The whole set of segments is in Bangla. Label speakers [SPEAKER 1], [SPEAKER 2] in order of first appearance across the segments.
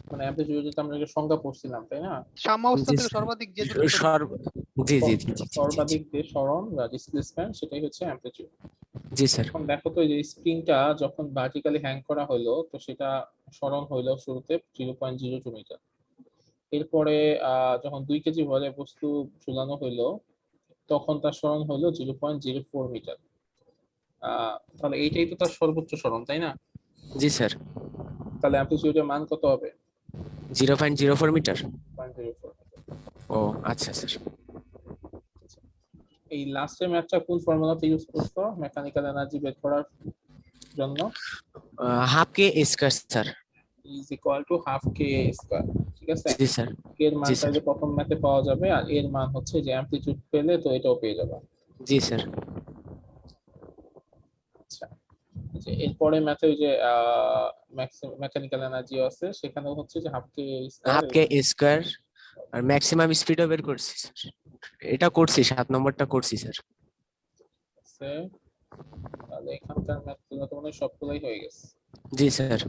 [SPEAKER 1] মানে অ্যাম্পলিটিউড তো আমরা একটা সংজ্ঞা পড়ছিলাম তাই না?
[SPEAKER 2] সাম্যাবস্থা থেকে সর্বাধিক যে দূরত্ব
[SPEAKER 3] জি জি জি জি
[SPEAKER 1] সর্বাধিক যে সরণ বা ডিসপ্লেসমেন্ট সেটাই হচ্ছে অ্যাম্পলিটিউড।
[SPEAKER 3] জি স্যার।
[SPEAKER 1] এখন দেখো তো এই যে স্প্রিংটা যখন ভার্টিক্যালি হ্যাং করা হলো তো সেটা সরণ হইলো শুরুতে 0.02 মিটার। এরপরে যখন 2 কেজি ভরে বস্তু ঝুলানো হইলো তখন তার সরণ হলো 0.04 মিটার। তাহলে এইটাই তো তার সর্বোচ্চ সরণ তাই না?
[SPEAKER 3] জি স্যার।
[SPEAKER 1] তাহলে অ্যাম্পলিটিউডের মান কত হবে?
[SPEAKER 3] 0.04 মিটার।
[SPEAKER 1] 0.04 মিটার।
[SPEAKER 3] ও আচ্ছা স্যার।
[SPEAKER 1] এই লাস্টের ম্যাথটা কোন ফর্মুলাতে ইউজ করছো মেকানিক্যাল এনার্জি বের করার জন্য?
[SPEAKER 3] Half K square sir.
[SPEAKER 1] Is equal to half K square. ঠিক আছে?
[SPEAKER 3] জি স্যার।
[SPEAKER 1] কে এর মানটা যে প্রথম ম্যাথে পাওয়া যাবে আর এর মান হচ্ছে যে অ্যামপ্লিটিউড পেলে তো এটাও পেয়ে যাবে।
[SPEAKER 3] জি স্যার।
[SPEAKER 1] আচ্ছা, যে এরপরে ম্যাথে ওই যে মেকানিক্যাল এনার্জি আছে সেখানেও হচ্ছে যে হাফ কে
[SPEAKER 3] স্কয়ার আর ম্যাক্সিমাম স্পিডও বের করছি স্যার। এটা করছি 7 নম্বরটা করছি স্যার।
[SPEAKER 1] তাহলে এখানকার ম্যাথগুলো তো মনে সবগুলোই হয়ে গেছে।
[SPEAKER 3] জি স্যার।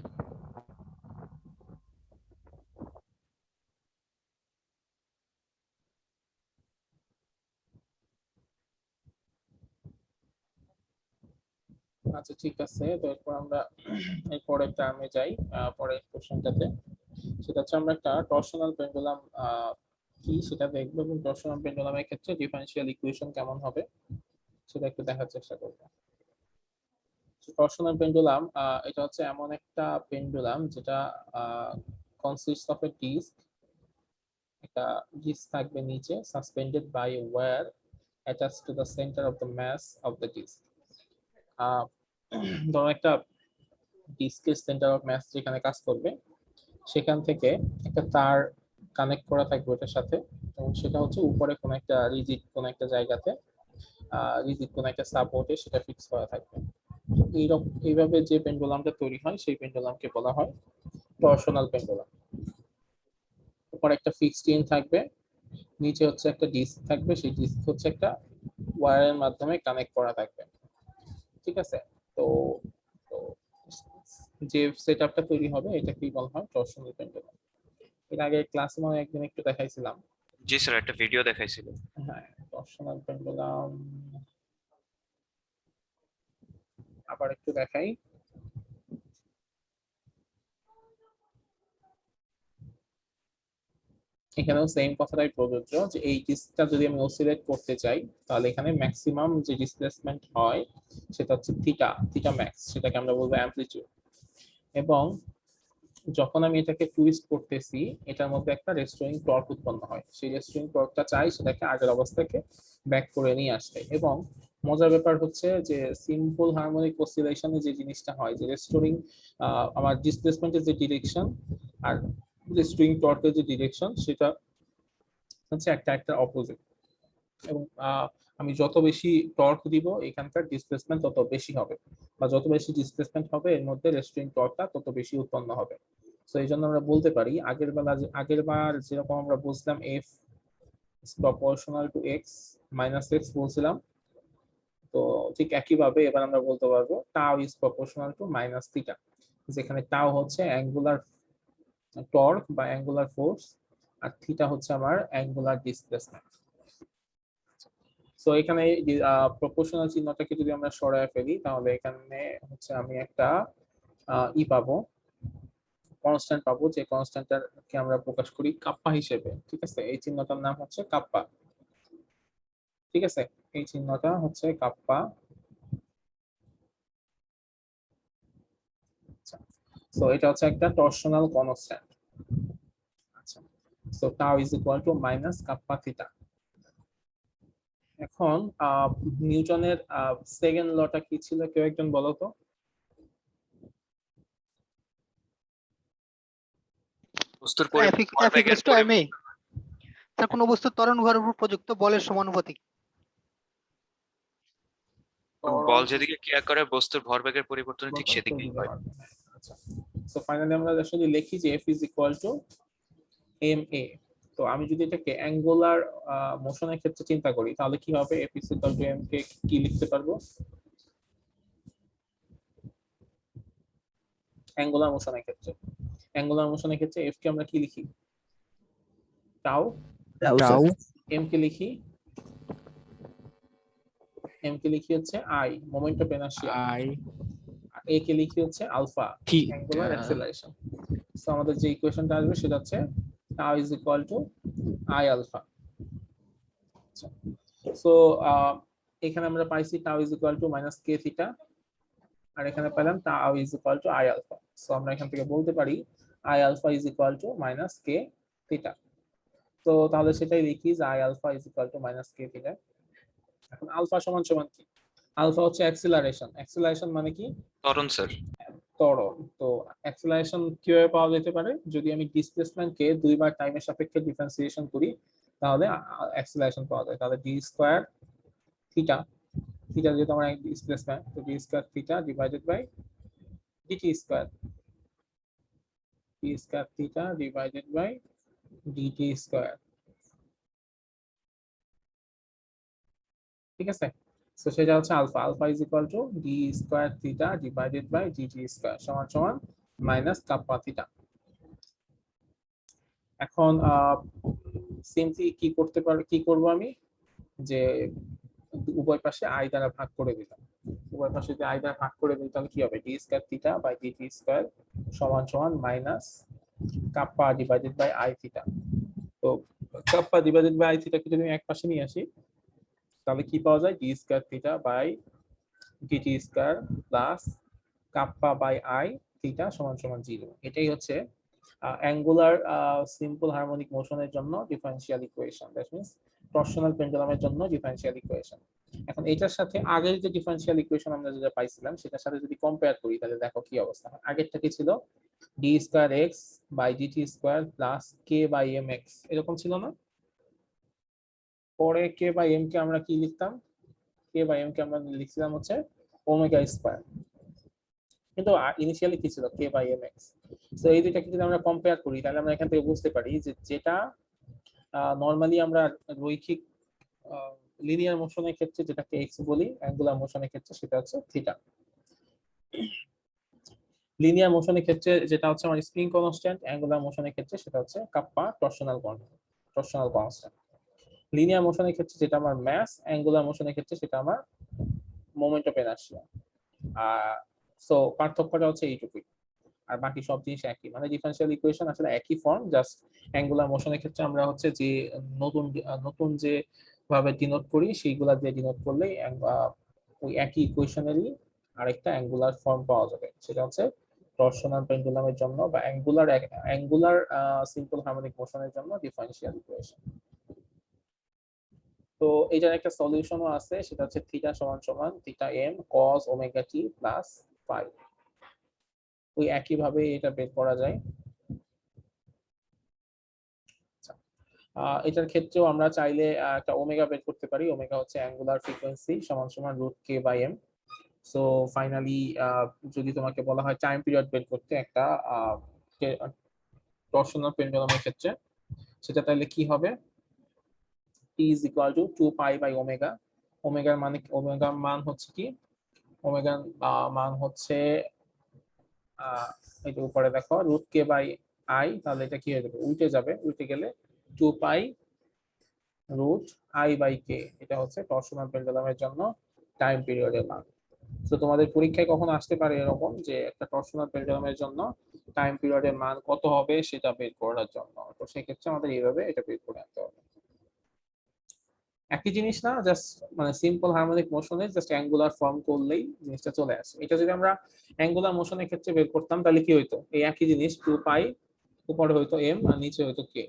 [SPEAKER 1] আচ্ছা ঠিক আছে, তো এরপর আমরা এরপরে টার্মে যাই। পরের কোশ্চেনটাতে সেটা হচ্ছে আমরা একটা টরশনাল পেন্ডুলাম কি সেটা দেখবো এবং টরশনাল পেন্ডুলামের ক্ষেত্রে ডিফারেনশিয়াল ইকুয়েশন কেমন হবে সেটা একটু দেখার চেষ্টা করব। টরশনাল পেন্ডুলাম এটা হচ্ছে এমন একটা পেন্ডুলাম যেটা কনসিস্টস অফ এ ডিস্ক। একটা ডিস্ক থাকবে নিচে suspended by a wire attached to the centre of the mass of the disc. ধরো একটা ডিস্কের সেন্টার অফ মাস যেখানে কাজ করবে সেখান থেকে একটা তার কানেক্ট করা থাকবে ওটার সাথে এবং সেটা হচ্ছে উপরে কোনো একটা রিজিড কোনো একটা জায়গাতে রিজিড কোনো একটা সাপোর্টে সেটা ফিক্স করা থাকবে। এইরকম এইভাবে যে পেন্ডুলামটা তৈরি হয় সেই পেন্ডুলামকে বলা হয় টরশনাল পেন্ডুলাম। উপরে একটা ফিক্সড চেইন থাকবে, নিচে হচ্ছে একটা ডিস্ক থাকবে, সেই ডিস্ক হচ্ছে একটা ওয়্যারের মাধ্যমে কানেক্ট করা থাকবে। ঠিক আছে? তো তো যে সেটআপটা তৈরি হবে এটা কি বলা হয় টরশনাল পেন্ডুলাম। এর আগে ক্লাসে মনে একদিন একটু দেখাইছিলাম।
[SPEAKER 4] জি স্যার, একটা ভিডিও দেখাইছিল।
[SPEAKER 1] হ্যাঁ, টরশনাল পেন্ডুলাম আবার একটু দেখাই। এখানেও সেম কথাটাই প্রযোজ্য যে এই ডিস্কটা যদি আমি অসিলেট করতে চাই তাহলে এখানে ম্যাক্সিমাম যে ডিসপ্লেসমেন্ট হয় সেটা হচ্ছে থিটা থিটা ম্যাক্স, সেটাকে আমরা বলবো অ্যামপ্লিটিউড। এবং যখন আমি এটাকে টুইস্ট করতেছি এটার মধ্যে একটা রেস্টোরিং টর্ক উৎপন্ন হয়, সেই রেস্টোরিং টর্কটা চাই সেটাকে আগের অবস্থাকে ব্যাক করে নিয়ে আসতে। এবং মজার ব্যাপার হচ্ছে যে সিম্পল হারমোনিক অসিলেশনে যে জিনিসটা হয় যে রেস্টোরিং আমার ডিসপ্লেসমেন্টের যে ডিরেকশন আর রেস্টোরিং টর্কের যে ডিরেকশন সেটা হচ্ছে একটা একটা অপোজিট। এবং আমি যত বেশি টর্ক দিব এখানকার ডিসপ্লেসমেন্ট তত বেশি হবে, বা যত বেশি ডিসপ্লেসমেন্ট হবে এর মধ্যে রেস্টোরিং টর্কটা তত বেশি উৎপন্ন হবে। সো এই জন্য আমরা বলতে পারি আগের বার যেরকম আমরা বুঝলাম F proportional to x minus x বলছিলাম, তো ঠিক একইভাবে এবার আমরা বলতে পারবো টাও is proportional to minus theta, যেখানে টাও হচ্ছে অ্যাঙ্গুলার টর্ক বা অ্যাঙ্গুলার ফোর্স আর থিটা হচ্ছে আমার অ্যাঙ্গুলার ডিসপ্লেসমেন্ট। সো এখানে প্রপোর্শনাল চিহ্নটাকে যদি আমরা সরায় ফেলি তাহলে এখানে হচ্ছে আমি একটা ই পাবো, কনস্ট্যান্ট পাবো, যে কনস্ট্যান্টটাকে আমরা প্রকাশ করি কাপ্পা হিসেবে। ঠিক আছে? এই চিহ্নটার নাম হচ্ছে কাপ্পা। ঠিক আছে? এই চিহ্নটা হচ্ছে কাপ্পা। আচ্ছা, সো এটা হচ্ছে একটা টরশনাল কনস্ট্যান্ট। আচ্ছা, so tau is equal to minus kappa theta. এখন নিউটনের সেকেন্ড লটা কি ছিল কেউ একজন বলো তো?
[SPEAKER 4] বস্তুর
[SPEAKER 2] F equals to ma। Sir কোন বস্তুর ত্বরণ ভরের উপর প্রযুক্ত বলের সমানুপাতিক।
[SPEAKER 4] বল যেদিকে ক্রিয়া করে বস্তুর ভরবেগের পরিবর্তন ঠিক সেদিকেই হয়।
[SPEAKER 1] আচ্ছা, সো ফাইনালি আমরা আসলে লিখি যে F is equal to ma। তো আমি যদি এটাকে অ্যাঙ্গুলার মোশনের ক্ষেত্রে চিন্তা করি তাহলে কি হবে? F is equal to m কে কি লিখতে পারবো? অ্যাঙ্গুলার মোশনের ক্ষেত্রে। অ্যাঙ্গুলার মোশনের ক্ষেত্রে এফ কে আমরা কি লিখি? টাউ।
[SPEAKER 3] টাউ
[SPEAKER 1] এম কে লিখি হচ্ছে I, moment of inertia.
[SPEAKER 3] I
[SPEAKER 1] A কে লিখি হচ্ছে আলফা, অ্যাঙ্গুলার অ্যাক্সেলারেশন। সো আমাদের যে ইকুয়েশনটা আসবে সেটা হচ্ছে tau is equal to I alpha. So এখানে আমরা পাইছি tau is equal to minus K theta, আর এখানে পেলাম tau is equal to I alpha. So আমরা এখান থেকে বলতে পারি I alpha is equal to minus K theta. তো তাহলে সেটাই লিখি যে I alpha is equal to minus K theta. এখন আলফা সমান সমান কি? আলফা হচ্ছে অ্যাক্সিলারেশন। অ্যাক্সিলারেশন মানে কি?
[SPEAKER 4] ত্বরণ স্যার।
[SPEAKER 1] ত্বরণ। তো অ্যাক্সিলারেশন কিভাবে পাওয়া যেতে পারে? যদি আমি ডিসপ্লেসমেন্টকে দুইবার টাইমের সাপেক্ষে ডিফারেন্সিয়েশন করি তাহলে অ্যাক্সিলারেশন পাওয়া যায়। তাহলে ডি স্কয়ার থিটা, থিটা যেহেতু আমার ডিসপ্লেসমেন্ট, তো d square theta divided by dt square, d square theta divided by dt square. ঠিক আছে? সো সেটা হচ্ছে alpha. Alpha is equal to d square theta divided by dt square সমান সমান মাইনাস কাপ্পা থিটা। এখন সিম্পলি কি করতে পারি, কি করব আমি, যে উভয় পাশে আই দ্বারা ভাগ করে দিলাম। উভয় পাশে যদি আই দ্বারা ভাগ করে দিই তাহলে কি হবে? D square theta by dt square সমান সমান minus kappa divided by I theta. তো কাপ্পা ডিভাইডেড বাই আই থিটাকে যদি আমি এক পাশে নিয়ে আসি তাহলে কি পাওয়া যায়? D square theta by dt square plus kappa by I theta সমান সমান 0। এটাই হচ্ছে অ্যাঙ্গুলার সিম্পল হারমোনিক মোশনের জন্য differential equation. That means torsional পেন্ডুলামের জন্য ডিফারেনশিয়াল ইকুয়েশন। এখন এটার সাথে আগের যে ডিফারেনশিয়াল ইকুয়েশন আমরা যেটা পাইছিলাম সেটার সাথে যদি কম্পেয়ার করি তাহলে দেখো কি অবস্থা হয়। আগেরটা কি ছিল? D square x by dt square plus k by m x, এরকম ছিল না? পরে কে বাই এম কে আমরা কি লিখতাম? কে বাই এম কে আমরা লিখছিলাম হচ্ছে ওমেগা স্কয়ার, কিন্তু ইনিশিয়ালি কি ছিল? কে বাই এম এক্স। সো এই দুইটাকে যদি আমরা কম্পেয়ার করি তাহলে আমরা এখান থেকে বুঝতে পারি যে যেটা নরমালি আমরা রৈখিক লিনিয়ার মোশনের ক্ষেত্রে যেটাকে এক্স বলি, অ্যাঙ্গুলার মোশনের ক্ষেত্রে সেটা হচ্ছে থিটা। লিনিয়ার মোশনের ক্ষেত্রে যেটা হচ্ছে আমার স্প্রিং কনস্ট্যান্ট, অ্যাঙ্গুলার মোশনের ক্ষেত্রে সেটা হচ্ছে কাপ্পা টরশনাল কনস্ট্যান্ট। লিনিয়ার মোশনের ক্ষেত্রে যেটা আমার ম্যাস, অ্যাঙ্গুলার মোশনের ক্ষেত্রে সেটা আমার মোমেন্ট অফ ইনার্শিয়া। সো পার্থক্যটা হচ্ছে এইটুকুই, আর বাকি সব জিনিস একই। মানে ডিফারেনশিয়াল ইকুয়েশন আসলে একই ফর্ম, জাস্ট অ্যাঙ্গুলার মোশনের ক্ষেত্রে আমরা হচ্ছে যে নতুন যে ভাবে ডিনোট করি সেইগুলা দিয়ে ডিনোট করলেই ওই একই ইকুয়েশনেরই আরেকটা অ্যাঙ্গুলার ফর্ম পাওয়া যাবে। সেটা হচ্ছে টরশনাল পেন্ডুলামের জন্য বা অ্যাঙ্গুলার সিম্পল হারমোনিক মোশনের জন্য ডিফারেনশিয়াল ইকুয়েশন। তো এটার একটা সলিউশনও আছে, সেটা হচ্ছে থিটা সমান সমান থিটা এম কস ওমেগা টি প্লাস ফাই। ওই একই ভাবে এটা বের করা যায়। এটার ক্ষেত্রেও আমরা চাইলে একটা ওমেগা বের করতে পারি। ওমেগা হচ্ছে অ্যাঙ্গুলার ফ্রিকোয়েন্সি সমান সমান root k by m. So finally যদি তোমাকে বলা হয় টাইম পিরিয়ড বের করতে একটা টরশনাল পেন্ডুলামের ক্ষেত্রে, সেটা তাহলে কি হবে? t is equal to 2 pi by omega. ওমেগার মান হচ্ছে কি? ওমেগার মান হচ্ছে এটা উপরে দেখো রুট কে বাই আই, তাহলে এটা কি হয়ে যাবে? উল্টে যাবে, উল্টে গেলে 2 পাই রুট আই বাই কে। এটা হচ্ছে টরশনাল পেন্ডুলামের জন্য টাইম পিরিয়ডের মান। তো তোমাদের পরীক্ষায় কখন আসতে পারে এরকম যে একটা টরশনাল পেন্ডুলামের জন্য টাইম পিরিয়ডের মান কত হবে সেটা বের করার জন্য, তো সেক্ষেত্রে আমাদের এইভাবে এটা বের করে আনতে হবে। একই জিনিস না, জাস্ট মানে সিম্পল হারমোনিক মোশনে জাস্ট অ্যাঙ্গুলার ফর্ম করলেই জিনিসটা চলে আসে। এটা যদি আমরা অ্যাঙ্গুলার মোশনের ক্ষেত্রে বের করতাম তাহলে কি হইতো? এই একই জিনিস 2 পাই, উপরে হইতো এম আর নিচে হইতো কে।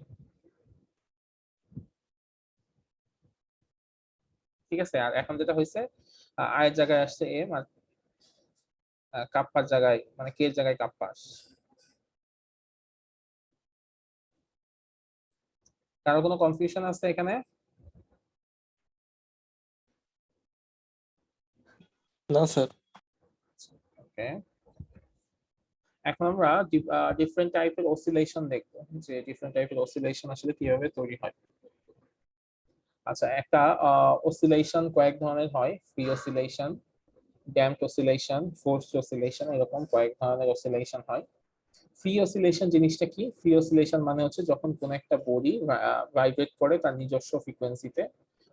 [SPEAKER 1] ঠিক আছে? আর এখন যেটা হয়েছে আয়ের জায়গায় আসছে এম আর কাপ্পার জায়গায় মানে কে এর জায়গায় কাপ্পা আসছে। কারো কোনো কনফিউশন আছে এখানে?
[SPEAKER 5] না স্যার।
[SPEAKER 1] ওকে, এখন আমরা ডিফারেন্ট টাইপের অসিলেশন দেখবো, যে ডিফারেন্ট টাইপের অসিলেশন আসলে কিভাবে তৈরি হয়। আচ্ছা, একটা অসিলেশন কয়েক ধরনের হয়। Free oscillation, damped oscillation, forced oscillation, এরকম কয়েক ধরনের অসিলেশন হয়। ফ্রি অসিলেশন জিনিসটা কি? ফ্রি অসিলেশন মানে হচ্ছে যখন কোন একটা বডি ভাইব্রেট করে তার নিজস্ব ফ্রিকোয়েন্সিতে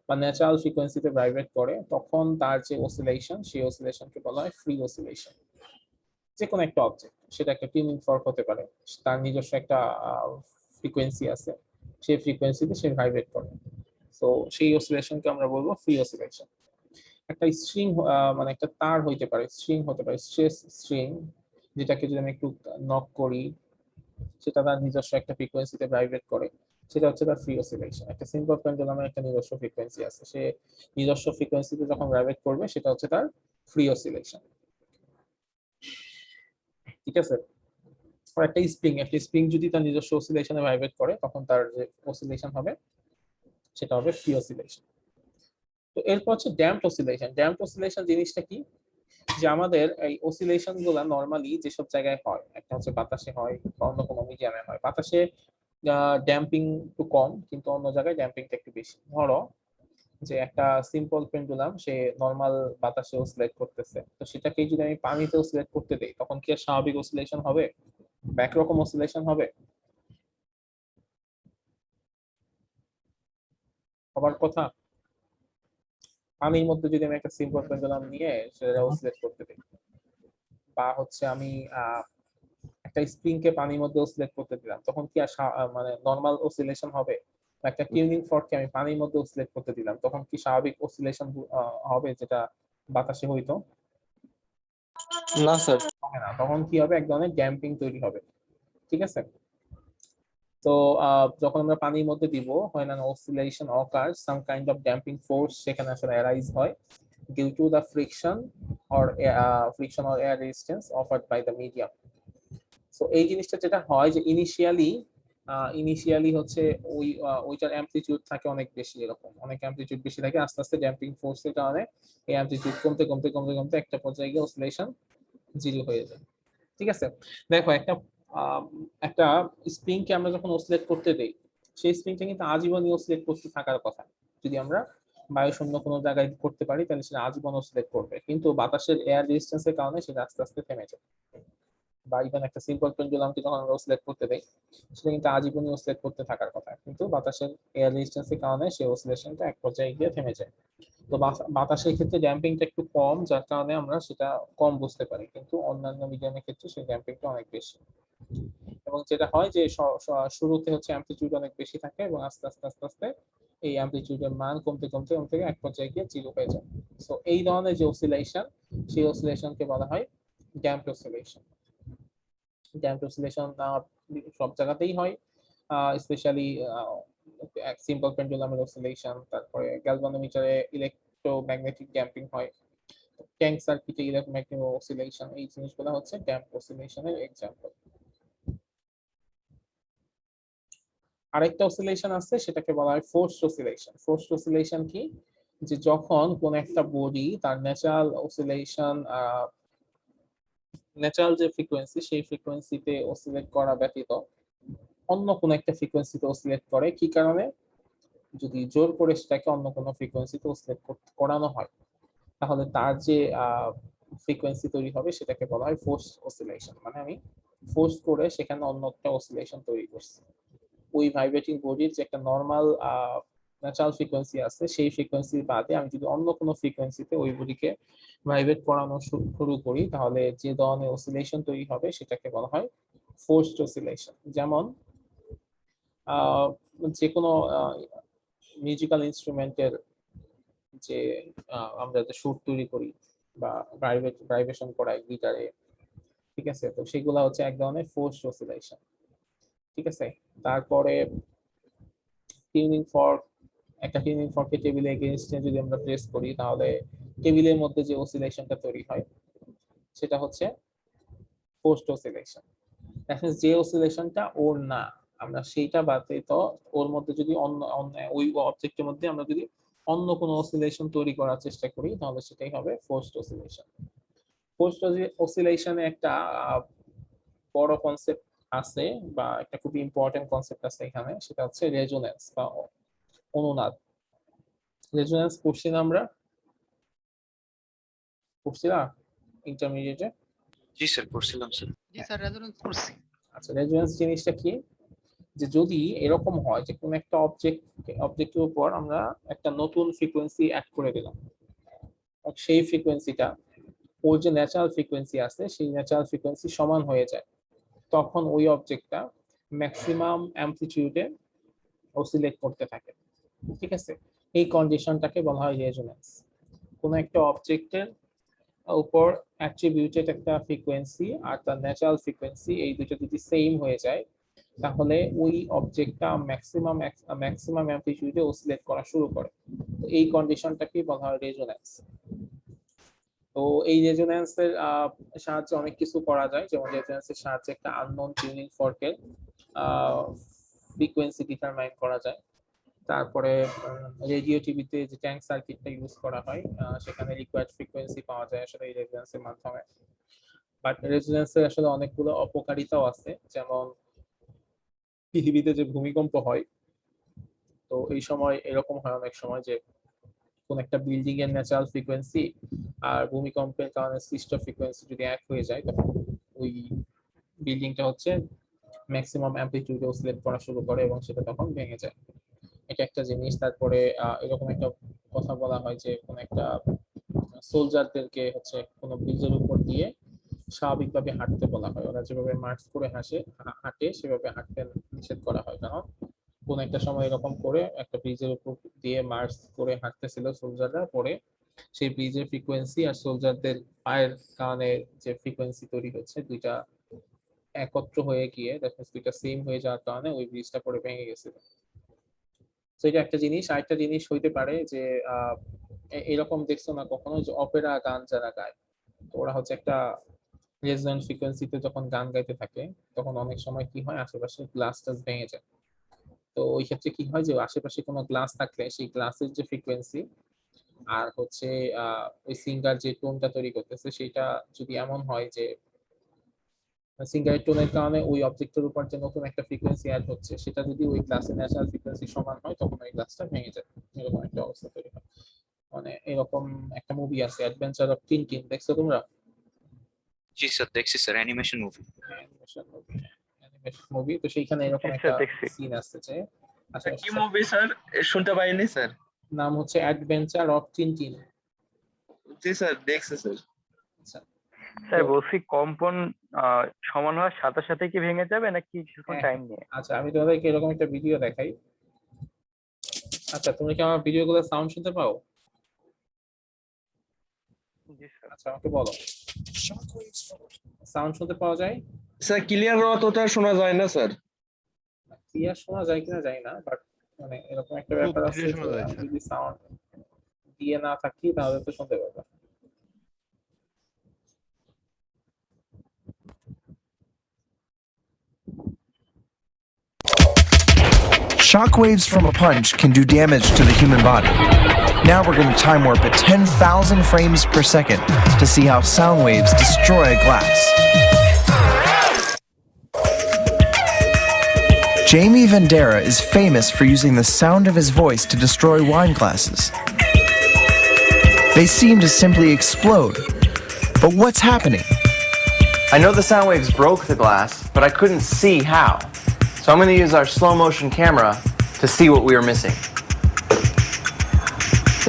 [SPEAKER 1] বা ন্যাচারাল ফ্রিকোয়েন্সিতে ভাইব্রেট করে, তখন তার যে অসিলেশন সেই অসিলেশনকে বলা হয় ফ্রি অসিলেশন। যে কোনো একটা অবজেক্ট, সেটা একটা টিউনিং ফর্ক হতে পারে, তার নিজস্ব একটা ফ্রিকোয়েন্সি আছে, সেই ফ্রিকোয়েন্সিতে সে ভাইব্রেট করে, তো সেই অসিলেশনকে আমরা বলবো ফ্রি অসিলেশন। একটা স্ট্রিং মানে একটা তার হইতে পারে, স্ট্রিং হতে পারে, স্ট্রেস স্ট্রিং, যেটাকে যদি আমি একটু নক করি সেটা তার নিজস্ব একটা ফ্রিকোয়েন্সিতে ভাইব্রেট করে, সেটা হচ্ছে তার ফ্রি অসিলেশন। একটা সিম্পল পেন্ডুলামের একটা নিজস্ব ফ্রিকোয়েন্সি আছে, সে নিজস্ব ফ্রিকোয়েন্সিতে যখন ভাইব্রেট করবে সেটা হচ্ছে তার ফ্রি অসিলেশন। ঠিক আছে? আর একটা স্প্রিং যদি তার নিজস্ব অসিলেশনে ভাইব্রেট করে তখন তার যে অসিলেশন হবে সেটা হবে ফ্রি অসিলেশন। তো এরপর হচ্ছে ড্যাম্পড অসিলেশন। ড্যাম্পড অসিলেশন জিনিসটা কি? যে আমাদের এই অসিলেশন গুলা নরমালি যেসব জায়গায় হয়, একটা হচ্ছে বাতাসে হয় বা অন্য কোনো মিডিয়ামে হয়। বাতাসে ড্যাম্পিং একটু কম, কিন্তু অন্য জায়গায় ড্যাম্পিংটা একটু বেশি। ধরো যে একটা সিম্পল পেন্ডুলাম সে নরমাল বাতাসে অসিলেট করতেছে, তো সেটাকে যদি আমি পানিতে অসিলেট করতে দেই তখন কি আর স্বাভাবিক অসিলেশন হবে বা একরকম অসিলেশন হবে? হবার কথা। পানির মধ্যে যদি আমি একটা সিম্পল পেন্ডুলাম নিয়ে সেটা অসিলেট করতে দিই, বা হচ্ছে আমি একটা স্প্রিং কে পানির মধ্যে অসিলেট করতে দিলাম, তখন কি আর মানে নরমাল অসিলেশন হবে? বা একটা টিউনিং ফর্ককে আমি পানির মধ্যে অসিলেট করতে দিলাম, তখন কি স্বাভাবিক অসিলেশন হবে যেটা বাতাসে হইতো?
[SPEAKER 5] না স্যার।
[SPEAKER 1] হবে না, তখন কি হবে? এক ধরনের ড্যাম্পিং তৈরি হবে। ঠিক আছে? তো যখন আমরা পানির মধ্যে দিব, when an oscillation occurs, some kind of damping force সেখানে আসলে arise হয় due to the friction or air resistance offered by the medium. So এই জিনিসটা যেটা হয় যে ইনিশিয়ালি হচ্ছে ওইটার অ্যামপ্লিটিউড থাকে অনেক বেশি, এরকম অনেক অ্যামপ্লিটিউড বেশি থাকে, আস্তে আস্তে ড্যাম্পিং ফোর্সের কারণে এই অ্যামপ্লিটিউড কমতে কমতে কমতে কমতে একটা পর্যায়ে গিয়ে অসিলেশন জিরো হয়ে যায়। ঠিক আছে? দেখো একটা স্প্রিং কে আমরা যখন অসিলেট করতে দেই, সেই স্প্রিংটা কিন্তু আজীবনই অসিলেট করতে থাকার কথা। যদি আমরা বায়ুশূন্য কোনো জায়গায় করতে পারি তাহলে সেটা আজীবন অসিলেট করবে, কিন্তু বাতাসের এয়ার রেজিস্ট্যান্সের কারণে সেটা আস্তে আস্তে থেমে যায়। বা ইভেন একটা সিম্পল পেন্ডুলামকে যখন আমরা অসিলেট করতে দেই সেটা কিন্তু আজীবনই অসিলেট করতে থাকার কথা, কিন্তু বাতাসের এয়ার রেজিস্ট্যান্সের কারণে সেই অসিলেশনটা এক পর্যায়ে গিয়ে থেমে যায়। তো বাতাসের ক্ষেত্রে ড্যাম্পিংটা একটু কম, যার কারণে আমরা সেটা কম বুঝতে পারি, কিন্তু অন্যান্য মিডিয়ামের ক্ষেত্রে সেই ড্যাম্পিংটা অনেক বেশি। এবং যেটা হয় যে শুরুতে হচ্ছে অ্যামপ্লিটিউড অনেক বেশি থাকে এবং আস্তে আস্তে আস্তে আস্তে এই অ্যামপ্লিটিউডের মান কমতে কমতে কমতে এক পর্যায়ে গিয়ে জিরো হয়ে যায়। সো এই ধরনের যে অসিলেশন, সেই অসিলেশনকে বলা হয় ড্যাম্পড অসিলেশন। ড্যাম্পড অসিলেশন সব জায়গাতেই হয়, স্পেশালি সিম্পল পেন্ডুলামের অসিলেশন, তারপরে গ্যালভানোমিটারে ইলেকট্রোম্যাগনেটিক ড্যাম্পিং হয়, ট্যাঙ্ক সার্কিটে ইলেকট্রোম্যাগনেটিক অসিলেশন, এই জিনিসগুলো হচ্ছে ড্যাম্পড অসিলেশনের এক্সাম্পল। আরেকটা অসিলেশন আছে, সেটাকে বলা হয় ফোর্সড অসিলেশন। ফোর্সড অসিলেশন কি? যে যখন কোন একটা বডি তার ন্যাচারাল যে ফ্রিকোয়েন্সি সেই ফ্রিকোয়েন্সিতে অসিলেট করা ব্যতীত অন্য কোনো একটা ফ্রিকোয়েন্সিতে অসিলেট করে, কি কারণে? যদি জোর করে সেটাকে অন্য কোনো ফ্রিকোয়েন্সিতে অসিলেট করানো হয়, তাহলে তার যে ফ্রিকোয়েন্সি তৈরি হবে সেটাকে বলা হয় ফোর্স অসিলেশন। মানে আমি ফোর্স করে সেখানে অন্য একটা অসিলেশন তৈরি করছি। ওই ভাইব্রেটিং বডির যে একটা নর্মাল ন্যাচারাল ফ্রিকোয়েন্সি আছে সেই ফ্রিকোয়েন্সি বাদে আমি যদি অন্য কোনো ফ্রিকোয়েন্সিতে ওই বডিকে ভাইব্রেট করানো শুরু করি, তাহলে যে ধরনের অসিলেশন তৈরি হবে সেটাকে বলা হয় ফোর্সড অসিলেশন। যেমন যে কোনো মিউজিক্যাল ইনস্ট্রুমেন্টের যে আমরা যে সুর তৈরি করি বা ভাইব্রেশন করাই গিটারে, ঠিক আছে, তো সেগুলা হচ্ছে এক ধরনের ফোর্সড অসিলেশন। ঠিক আছে? তারপরে টিউনিং ফর্ক, একটা টিউনিং ফর্ককে টেবিলে এগেইনস্টে যদি আমরা প্রেস করি তাহলে টেবিলের মধ্যে যে অসিলেশনটা তৈরি হয় সেটা হচ্ছে ফোর্সড অসিলেশন। এখন যে অসিলেশনটা ওর না, আমরা সেইটা বাদে তো ওর মধ্যে যদি অন্য অন্য ওই অবজেক্টের মধ্যে আমরা যদি অন্য কোনো অসিলেশন তৈরি করার চেষ্টা করি তাহলে সেটাই হবে ফোর্সড অসিলেশন। ফোর্সড অসিলেশনে একটা বড় কনসেপ্ট আছে বা একটা খুব ইম্পর্টেন্ট কনসেপ্ট আছে এখানে, সেটা হচ্ছে রেজোনেন্স বা অনুনাদ। রেজোনেন্স পড়ছি না আমরা? পড়ছিলা ইন্টারমিডিয়েটে?
[SPEAKER 4] জি স্যার, পড়ছিলাম স্যার।
[SPEAKER 2] জি স্যার, রেজোনেন্স করছি।
[SPEAKER 1] আচ্ছা, রেজোনেন্স জিনিসটা কি? যে যদি এরকম হয় যে কোন একটা অবজেক্টের উপর আমরা একটা নতুন ফ্রিকোয়েন্সি অ্যাড করে দিলাম, আর সেই ফ্রিকোয়েন্সিটা ওর যে ন্যাচারাল ফ্রিকোয়েন্সি আছে সেই ন্যাচারাল ফ্রিকোয়েন্সি সমান হয়ে যায়, তখন ওই অবজেক্টটা ম্যাক্সিমাম অ্যামপ্লিটিউডে অসিলেট করতে থাকে। ঠিক আছে, এই কন্ডিশনটাকে বলা হয় রেজোনেন্স। কোন একটা অবজেক্টের উপর অ্যাট্রিবিউটেড একটা ফ্রিকোয়েন্সি আর তার ন্যাচারাল ফ্রিকোয়েন্সি এই দুটো যদি সেম হয়ে যায়, তাহলে ওই অবজেক্টটা ম্যাক্সিমাম অ্যামপ্লিটিউডে অসিলেট করা শুরু করে। তো এই কন্ডিশনটাকে বলা হয় রেজোনেন্স। তো এই রেজোনেন্সের সাহায্যে অনেক কিছু করা যায়, যেমন রেজোনেন্সের সাহায্যে একটা আননোন টিউনিং ফর্কের ফ্রিকোয়েন্সি ডিটারমাইন করা যায়। তারপরে রেডিও টিভিতে যে ট্যাঙ্ক সার্কিটটা ইউজ করা হয়, সেখানে রিকোয়ার্ড ফ্রিকোয়েন্সি পাওয়া যায় আসলে এই রেজোনেন্সের মাধ্যমে। বাট রেজোনেন্সের আসলে অনেকগুলো অপকারিতাও আছে, যেমন পৃথিবীতে যে ভূমিকম্প হয়, তো এই সময় এরকম হয় অনেক সময় যে কোন একটা বিল্ডিং এর ন্যাচারাল ফ্রিকোয়েন্সি আর ভূমিকম্পের কারণে সৃষ্ট ফ্রিকোয়েন্সি যদি এক হয়ে যায়, তখন ওই বিল্ডিংটা হচ্ছে ম্যাক্সিমাম অ্যামপ্লিটিউডে অসিলেট করা শুরু করে এবং সেটা তখন ভেঙে যায়। এটা একটা জিনিস। তারপরে এরকম একটা কথা বলা হয় যে কোন একটা সোলজারদেরকে হচ্ছে কোনো ব্রিজের উপর দিয়ে স্বাভাবিকভাবে হাঁটতে বলা হয়, ওরা যেভাবে মার্চ করে হাঁটে সেভাবে হাঁটতে নিষেধ করা হয়। কারণ কোন একটা সময় এরকম করে একটা ব্রিজের উপর দিয়ে মার্চ করে হাঁটতেছিল সোলজাররা, পরে সেই ব্রিজের ফ্রিকোয়েন্সি আর সোলজারদের পায়ের কারণে যে ফ্রিকোয়েন্সি তৈরি হচ্ছে, দুইটা একত্র হয়ে গিয়ে দুইটা সেম হয়ে যাওয়ার কারণে ওই ব্রিজটা পরে ভেঙে গেছিল। তো এটা একটা জিনিস। আরেকটা জিনিস হইতে পারে যে এরকম দেখছো না কখনো যে অপেরা গান যারা গায়, তো ওরা হচ্ছে একটা রেজোন্যান্ট ফ্রিকোয়েন্সিতে যখন গান গাইতে থাকে, তখন অনেক সময় কি হয় আশেপাশে গ্লাসটা ভেঙে যায়। তো ওই ক্ষেত্রে কি হয় যে আশেপাশে কোনো গ্লাস থাকলে সেই গ্লাসের যে ফ্রিকোয়েন্সি আর হচ্ছে ওই সিঙ্গার যে টোনটা তৈরি করতেছে সেটা যদি এমন হয় যে সিঙ্গারের টোনের কারণে ওই অবজেক্টের উপর যে নতুন একটা ফ্রিকোয়েন্সি অ্যাড হচ্ছে, সেটা যদি ওই ক্লাসের ন্যাচারাল ফ্রিকোয়েন্সি সমান হয়, তখন ওই ক্লাসটা ভেঙে যায়। এরকম একটা অবস্থা তৈরি হয়। মানে এরকম একটা মুভি আছে অ্যাডভেঞ্চার অফ টিনটিন, দেখছো তোমরা?
[SPEAKER 4] জি স্যার, দেখছি sir, animation movie.
[SPEAKER 1] Animation movie, তো সেইখানে এরকম
[SPEAKER 6] জি,
[SPEAKER 1] একটা
[SPEAKER 6] স্যার, দেখছি।
[SPEAKER 1] সিন আছে যে
[SPEAKER 6] কি মুভি স্যার? শুনতে পাইনি স্যার।
[SPEAKER 1] নাম হচ্ছে adventure of Tintin.
[SPEAKER 6] G sir, দেখছি স্যার।
[SPEAKER 2] স্যার বলছি কম্পন সমান হওয়ার সাথে সাথে কি ভেঙে যাবে নাকি কিছুক্ষণ
[SPEAKER 1] হ্যাঁ।
[SPEAKER 2] টাইম নিয়ে?
[SPEAKER 1] আচ্ছা, আমি তোমাদেরকে এরকম একটা ভিডিও দেখাই। আচ্ছা, তুমি কি আমার ভিডিওগুলো সাউন্ড শুনতে পাও?
[SPEAKER 2] জি স্যার।
[SPEAKER 1] আচ্ছা, আমাকে বলো সাউন্ড শুনতে পাওয়া যায়?
[SPEAKER 6] স্যার ক্লিয়ার অতটা শোনা যায় না স্যার।
[SPEAKER 1] ক্লিয়ার শোনা যায় কিনা জানি না, বাট মানে এরকম একটা ব্যাপার আছে যে আমি যদি সাউন্ড দিয়ে না থাকি তাহলে তো শুনতে পারবে।
[SPEAKER 7] Shockwaves from a punch can do damage to the human body. Now we're going to time warp at 10,000 frames per second to see how sound waves destroy a glass. Jamie Vendera is famous for using the sound of his voice to destroy wine glasses. They seem to simply explode. But what's happening?
[SPEAKER 8] I know the sound waves broke the glass, but I couldn't see how. So I'm going to use our slow motion camera to see what we were missing.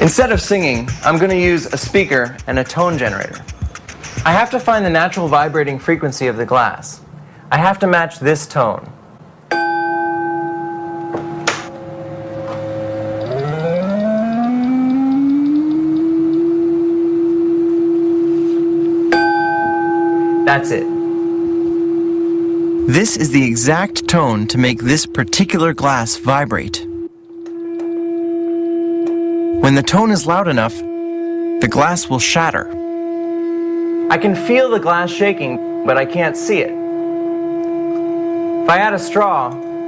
[SPEAKER 8] Instead of singing, I'm going to use a speaker and a tone generator. I have to find the natural vibrating frequency of the glass. I have to match this tone. That's it.
[SPEAKER 7] This is the exact tone to make this particular glass vibrate. When the tone is loud enough, the glass will shatter.
[SPEAKER 8] I can feel the glass shaking, but I can't see it. If I add a straw,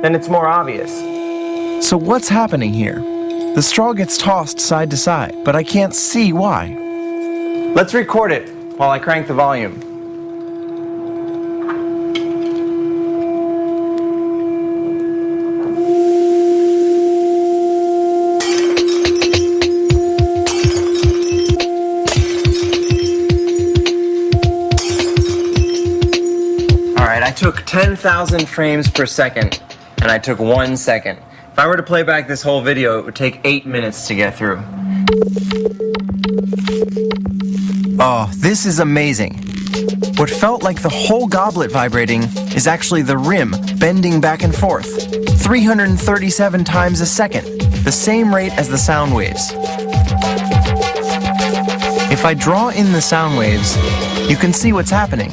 [SPEAKER 8] then it's more obvious.
[SPEAKER 7] So what's happening here? The straw gets tossed side to side, but I can't see why.
[SPEAKER 8] Let's record it while I crank the volume. took 10,000 frames per second, and I took 1 second. If I were to play back this whole video, it would take 8 minutes to get through.
[SPEAKER 7] Oh, this is amazing. What felt like the whole goblet vibrating is actually the rim bending back and forth, 337 times a second, the same rate as the sound waves. If I draw in the sound waves, you can see what's happening.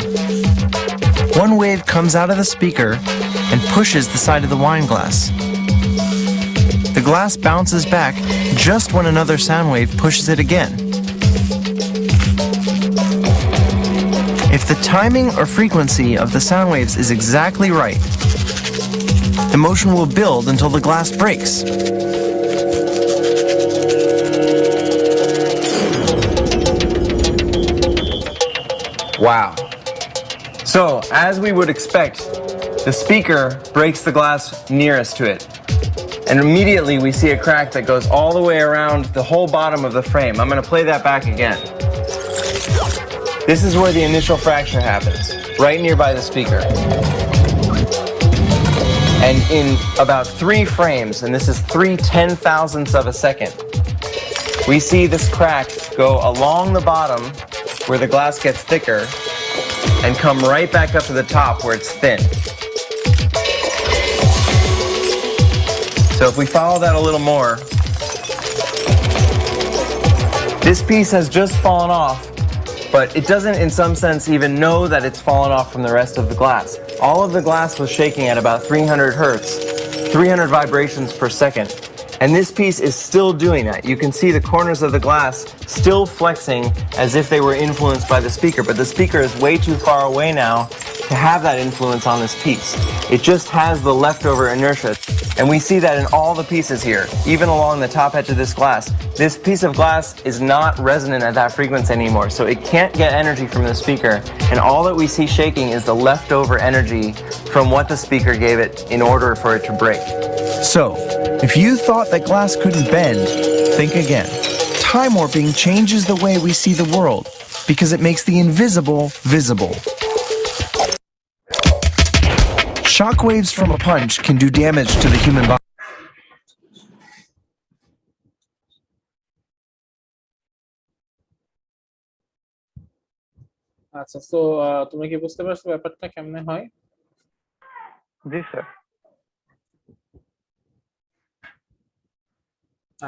[SPEAKER 7] One wave comes out of the speaker and pushes the side of the wine glass. The glass bounces back just when another sound wave pushes it again. If the timing or frequency of the sound waves is exactly right, the motion will build until the glass breaks.
[SPEAKER 8] Wow. So, as we would expect, the speaker breaks the glass nearest to it. And immediately we see a crack that goes all the way around the whole bottom of the frame. I'm going to play that back again. This is where the initial fracture happens, right nearby the speaker. And in about 3 frames, and this is 3/10,000ths of a second, we see this crack go along the bottom where the glass gets thicker and come right back up to the top where it's thin. So if we follow that a little more, this piece has just fallen off, but it doesn't in some sense even know that it's fallen off from the rest of the glass. All of the glass was shaking at about 300 hertz, 300 vibrations per second. And this piece is still doing that. You can see the corners of the glass still flexing as if they were influenced by the speaker, but the speaker is way too far away now to have that influence on this piece. It just has the leftover inertia. And we see that in all the pieces here, even along the top edge of this glass. This piece of glass is not resonant at that frequency anymore, so it can't get energy from the speaker, and all that we see shaking is the leftover energy from what the speaker gave it in order for it to break.
[SPEAKER 7] So, if you thought that glass couldn't bend, think again. Time warping changes the way we see the world because it makes the invisible visible. Shockwaves from a punch can do damage to the human body.
[SPEAKER 1] আচ্ছা, তো তুমি কি বুঝতে পারছো ব্যাপারটা কেমনে হয়?
[SPEAKER 2] জি স্যার।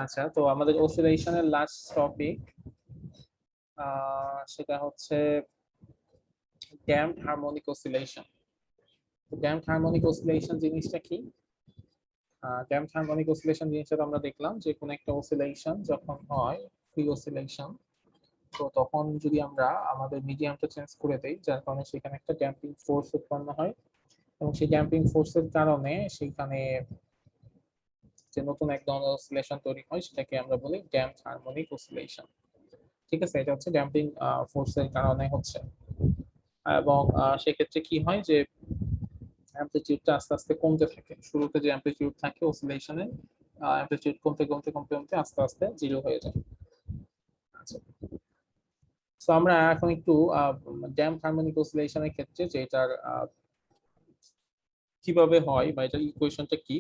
[SPEAKER 1] আচ্ছা, তো আমাদের অসিলেশনের লাস্ট টপিক সেটা হচ্ছে ড্যাম্পড হারমোনিক অসিলেশন। তো ড্যাম্পড হারমোনিক অসিলেশন জিনিসটা কি? ড্যাম্পড হারমোনিক অসিলেশন জিনিসটা আমরা দেখলাম যে কোন একটা অসিলেশন যখন হয় ফ্রি অসিলেশন, তো তখন যদি আমরা আমাদের মিডিয়ামটা চেঞ্জ করে দেই, যার কারণে সেখানে একটা ড্যাম্পিং ফোর্স উৎপন্ন হয়, এবং সেই ড্যাম্পিং ফোর্সের কারণে সেখানে যে নতুন এক ধরনের অসিলেশন তৈরি হয় সেটাকে আমরা বলি ড্যাম্পড হারমোনিক অসিলেশন। ঠিক আছে, এটা হচ্ছে ড্যাম্পিং ফোর্সের কারণে হচ্ছে। এবং সেক্ষেত্রে কি হয় যে অ্যামপ্লিটিউডটা আস্তে আস্তে কমতে থাকে। শুরুতে যে অ্যামপ্লিটিউড থাকে অসিলেশনে, অ্যামপ্লিটিউড কমতে কমতে কমতে কমতে আস্তে আস্তে জিরো হয়ে যায়। আচ্ছা, সো আমরা এখন একটু ড্যাম্প হারমোনিক অসিলেশনের ক্ষেত্রে যে এটার কিভাবে হয় বা এটার ইকুয়েশনটা কি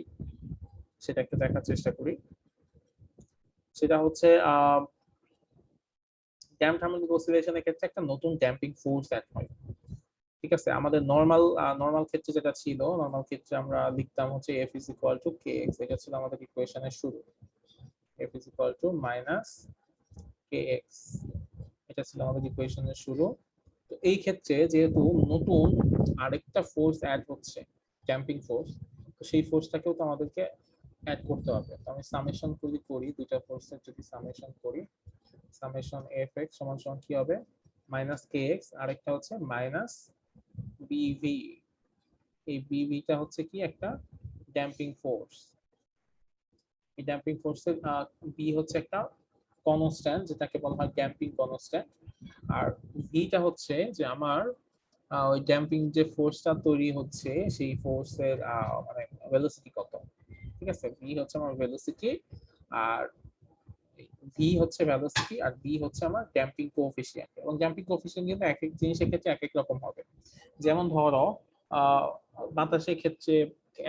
[SPEAKER 1] সেটা একটু দেখার চেষ্টা করি। সেটা হচ্ছে ড্যাম্প হারমোনিক অসিলেশনের ক্ষেত্রে একটা নতুন ড্যাম্পিং ফোর্স অ্যাড হয়। ঠিক আছে, আমাদের নরমাল ক্ষেত্রে যেটা ছিল, নরমাল ক্ষেত্রে আমরা লিখতাম হচ্ছে F is equal to kx, এটা ছিল আমাদের ইকুয়েশনের শুরু। F is equal to minus kx, এটা ছিল আমাদের ইকুয়েশনের শুরু। তো এই ক্ষেত্রে যেহেতু নতুন আরেকটা ফোর্স অ্যাড হচ্ছে, ড্যাম্পিং ফোর্স, তো সেই ফোর্সটাকেও তো আমাদেরকে অ্যাড করতে হবে। তো আমি সামেশন করি দুইটা ফোর্সের যদি সামেশন করি, সামেশন fx সমান সমান কি হবে? মাইনাস kx, আরেকটা হচ্ছে মাইনাস bv। এই bvটা হচ্ছে কি? একটা ড্যাম্পিং ফোর্স। এই ড্যাম্পিং ফোর্সের b হচ্ছে একটা কনস্ট্যান্ট, যেটাকে বলা হয় ড্যাম্পিং কনস্ট্যান্ট, আর ভিটা হচ্ছে যে আমার ওই ড্যাম্পিং যে ফোর্সটা তৈরি হচ্ছে সেই ফোর্সের মানে ভেলোসিটি কত। ঠিক আছে, ভি হচ্ছে আমার ভেলোসিটি, আর ভি হচ্ছে ভেলোসিটি, আর বি হচ্ছে আমার ড্যাম্পিং কোএফিসিয়েন্ট। এবং ড্যাম্পিং কোএফিসিয়েন্ট কিন্তু এক এক জিনিসের ক্ষেত্রে এক এক রকম হবে। যেমন ধরো বাতাসের ক্ষেত্রে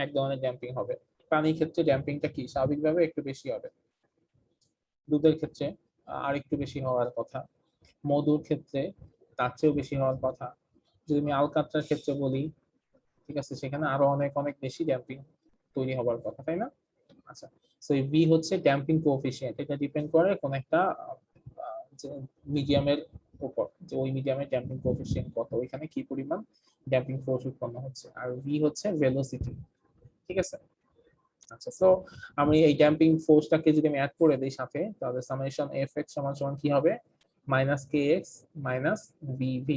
[SPEAKER 1] এক ধরনের ড্যাম্পিং হবে, পানির ক্ষেত্রে ড্যাম্পিংটা কি স্বাভাবিকভাবে একটু বেশি হবে, দুধের ক্ষেত্রে আর একটু বেশি হওয়ার কথা, মধুর ক্ষেত্রে তার চেয়েও বেশি হওয়ার কথা, যদি আমি আলকাতরার ক্ষেত্রে বলি, ঠিক আছে, সেখানে আরো অনেক অনেক বেশি ড্যাম্পিং তৈরি হবার কথা, তাই না? আচ্ছা, সো এই ভি হচ্ছে ড্যাম্পিং কোএফিসিয়েন্ট, এটা ডিপেন্ড করে কোন একটা মিডিয়ামের উপর, যে ওই মিডিয়ামের ড্যাম্পিং কোএফিসিয়েন্ট কত, ওইখানে কি পরিমাণ ড্যাম্পিং ফোর্স উৎপন্ন হচ্ছে, আর ভি হচ্ছে ভেলোসিটি, ঠিক আছে? আচ্ছা, সো আমি এই ড্যাম্পিং ফোর্সটাকে যদি আমি অ্যাড করে দেই সাথে, তাহলে সামেশন এফ(x) সমান সমান কি হবে, -kx - bv।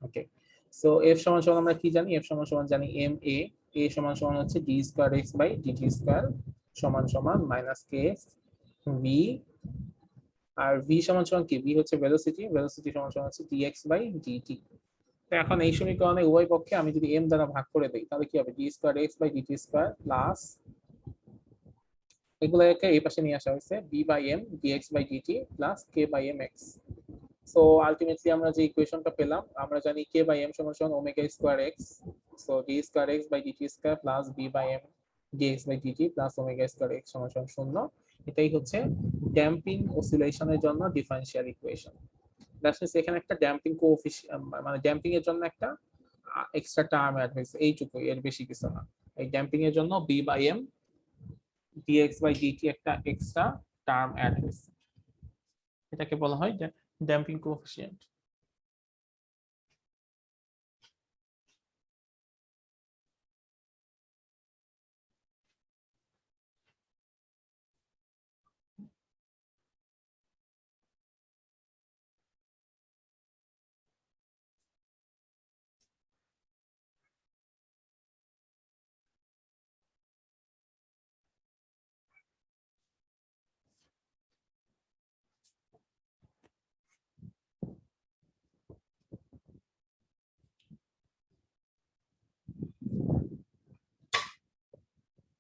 [SPEAKER 1] ওকে, সো এফ সমান সমান আমরা কি জানি, এফ সমান সমান জানি ma, a সমান সমান হচ্ছে d²x/dt² সমান সমান -kx, v, আর v সমান সমান কি, v হচ্ছে ভেলোসিটি, ভেলোসিটি সমান সমান হচ্ছে dx/dt। তো এখন এই সমীকরণে উভয় পক্ষে আমি যদি m দ্বারা ভাগ করে দেই, তাহলে কি হবে, d²x/dt² প্লাস, এগুলোকে এই পাশে নিয়ে আসা হয়েছে, b/m dx/dt plus k/mx। So ultimately আমরা যে ইকুয়েশনটা পেলাম, আমরা জানি k/m সমান সমান ω²x, so d²x/dt² plus b/m dx/dt plus ω²x সমান সমান 0। এটাই হচ্ছে ড্যাম্পিং অসিলেশনের জন্য ডিফারেনশিয়াল ইকুয়েশন। দ্যাটস মিন্স এখানে একটা ড্যাম্পিং কোএফিসিয়েন্ট, মানে ড্যাম্পিং এর জন্য একটা এক্সট্রা টার্ম অ্যাড হয়েছে, এইটুকুই, এর বেশি কিছু না। এই ড্যাম্পিং এর জন্য b/m dx/dt একটা এক্সট্রা টার্ম অ্যাড হয়েছে, এটাকে বলা হয় ড্যাম্পিং কোএফিসিয়েন্ট।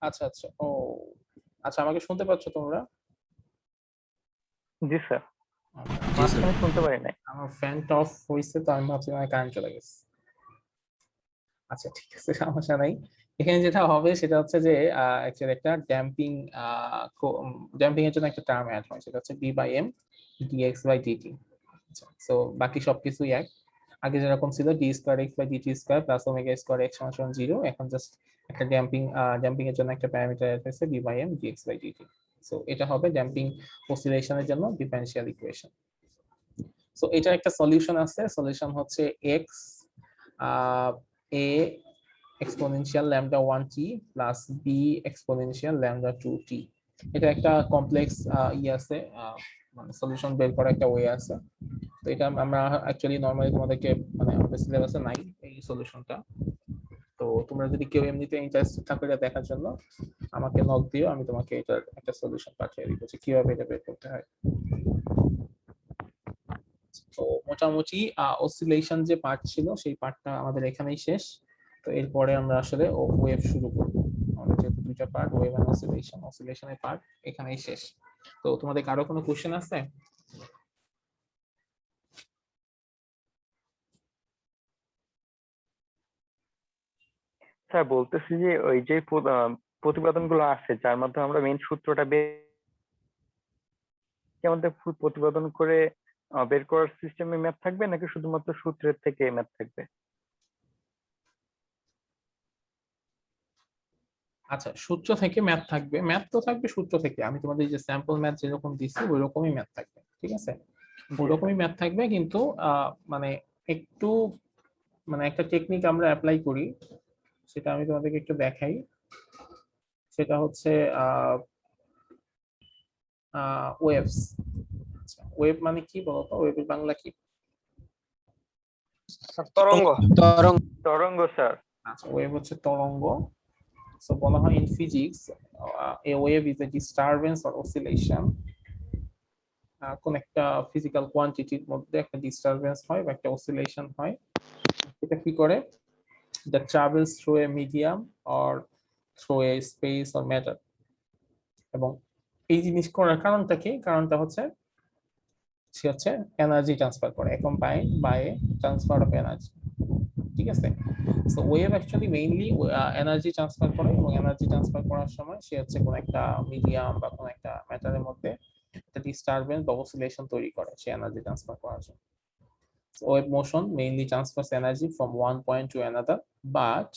[SPEAKER 1] আচ্ছা আচ্ছা, ও আচ্ছা, আমাকে শুনতে পাচ্ছ তোমরা?
[SPEAKER 2] জি স্যার, মাঝখানে শুনতে পারি নাই।
[SPEAKER 1] আমার ফ্যানটা অফ হয়েছে, তো আমি ভাবছি আমার কারেন্ট চলে গেছে। আচ্ছা ঠিক আছে, সমস্যা নাই। এখানে যেটা হবে সেটা হচ্ছে যে অ্যাকচুয়ালি একটা ড্যাম্পিং এর জন্য একটা টার্ম অ্যাড হয়, সেটা হচ্ছে b/m dx/dt। আচ্ছা, সো বাকি সবকিছুই এক, আগে যেরকম ছিল d²x/dt² প্লাস ω²x সমান সমান 0, এখন জাস্ট একটা ড্যাম্পিং এর জন্য একটা প্যারামিটার অ্যাড হয়েছে b/m dx/dt। সো এটা হবে ড্যাম্পিং অসিলেশনের জন্য ডিফারেনশিয়াল ইকুয়েশন। সো এটা একটা সলিউশন আছে, সলিউশন হচ্ছে x a exponential λ1t plus b exponential λ2t। এটা একটা কমপ্লেক্স আছে, মানে সলিউশন বের করার একটা ওয়ে আছে। তো এটা আমরা অ্যাকচুয়ালি নরমালি তোমাদেরকে, মানে আমাদের সিলেবাসে নাই এই সলিউশনটা। তো তোমরা যদি কেউ এমনিতে ইন্টারেস্টেড থাকো এটা দেখার জন্য, আমাকে নক দিও, আমি তোমাকে এটার একটা সলিউশন পাঠিয়ে দিব যে কিভাবে এটা বের করতে হয়। তো মোটামুটি অসিলেশন যে পার্ট ছিল সেই পার্টটা আমাদের এখানেই শেষ। তো এরপরে আমরা আসলে ওয়েভ শুরু করব। আমাদের যে দুইটা পার্ট, ওয়েভ এন্ড অসিলেশন, অসিলেশনের পার্ট এখানেই শেষ। তো তোমাদের কারো কোনো কোশ্চেন আছে?
[SPEAKER 2] স্যার বলতেছি যে ওই যে প্রতিপাদনগুলো আছে যার মাধ্যমে আমরা মেইন সূত্রটা আমাদের প্রতিপাদন করে বের করার সিস্টেমে ম্যাথ থাকবে, নাকি শুধুমাত্র সূত্রের থেকে ম্যাথ থাকবে?
[SPEAKER 1] আচ্ছা, সূত্র থেকে ম্যাথ থাকবে, ম্যাথ তো থাকবে সূত্র থেকে। আমি তোমাদের যে স্যাম্পল ম্যাথ যেরকম দিচ্ছি ওই রকমই ম্যাথ থাকবে, ঠিক আছে? ওই রকমই ম্যাথ থাকবে, কিন্তু মানে একটু, মানে একটা টেকনিক আমরা অ্যাপ্লাই করি, সেটা আমি তোমাদেরকে একটু দেখাই। সেটা হচ্ছে ওয়েভস। আচ্ছা, ওয়েভ মানে কি বলতো? ওয়েভের বাংলা কি?
[SPEAKER 6] তরঙ্গ।
[SPEAKER 2] তরঙ্গ স্যার।
[SPEAKER 1] আচ্ছা, ওয়েভ হচ্ছে তরঙ্গ। সো বলা হয় in physics a wave is a disturbance or oscillation। কোন একটা ফিজিক্যাল কোয়ান্টিটির মধ্যে একটা ডিস্টারবেন্স হয় বা একটা অসিলেশন হয়, এটা কি করে, that travels through a medium or through a space or matter। এবং এই জিনিস করার কারণটা কি? কারণটা হচ্ছে সে হচ্ছে এনার্জি ট্রান্সফার করে, অ্যাকম্পাইন্ড বাই ট্রান্সফার অফ এনার্জি, ঠিক আছে? So wave actually mainly energy transfer করে, এবং এনার্জি ট্রান্সফার করার সময় সে হচ্ছে কোন একটা মিডিয়াম বা কোন একটা ম্যাটারের মধ্যে একটা ডিস্টারবেন্স বা অসিলেশন তৈরি করে সে এনার্জি ট্রান্সফার করার জন্য। Wave motion mainly transfers energy from one point to another, but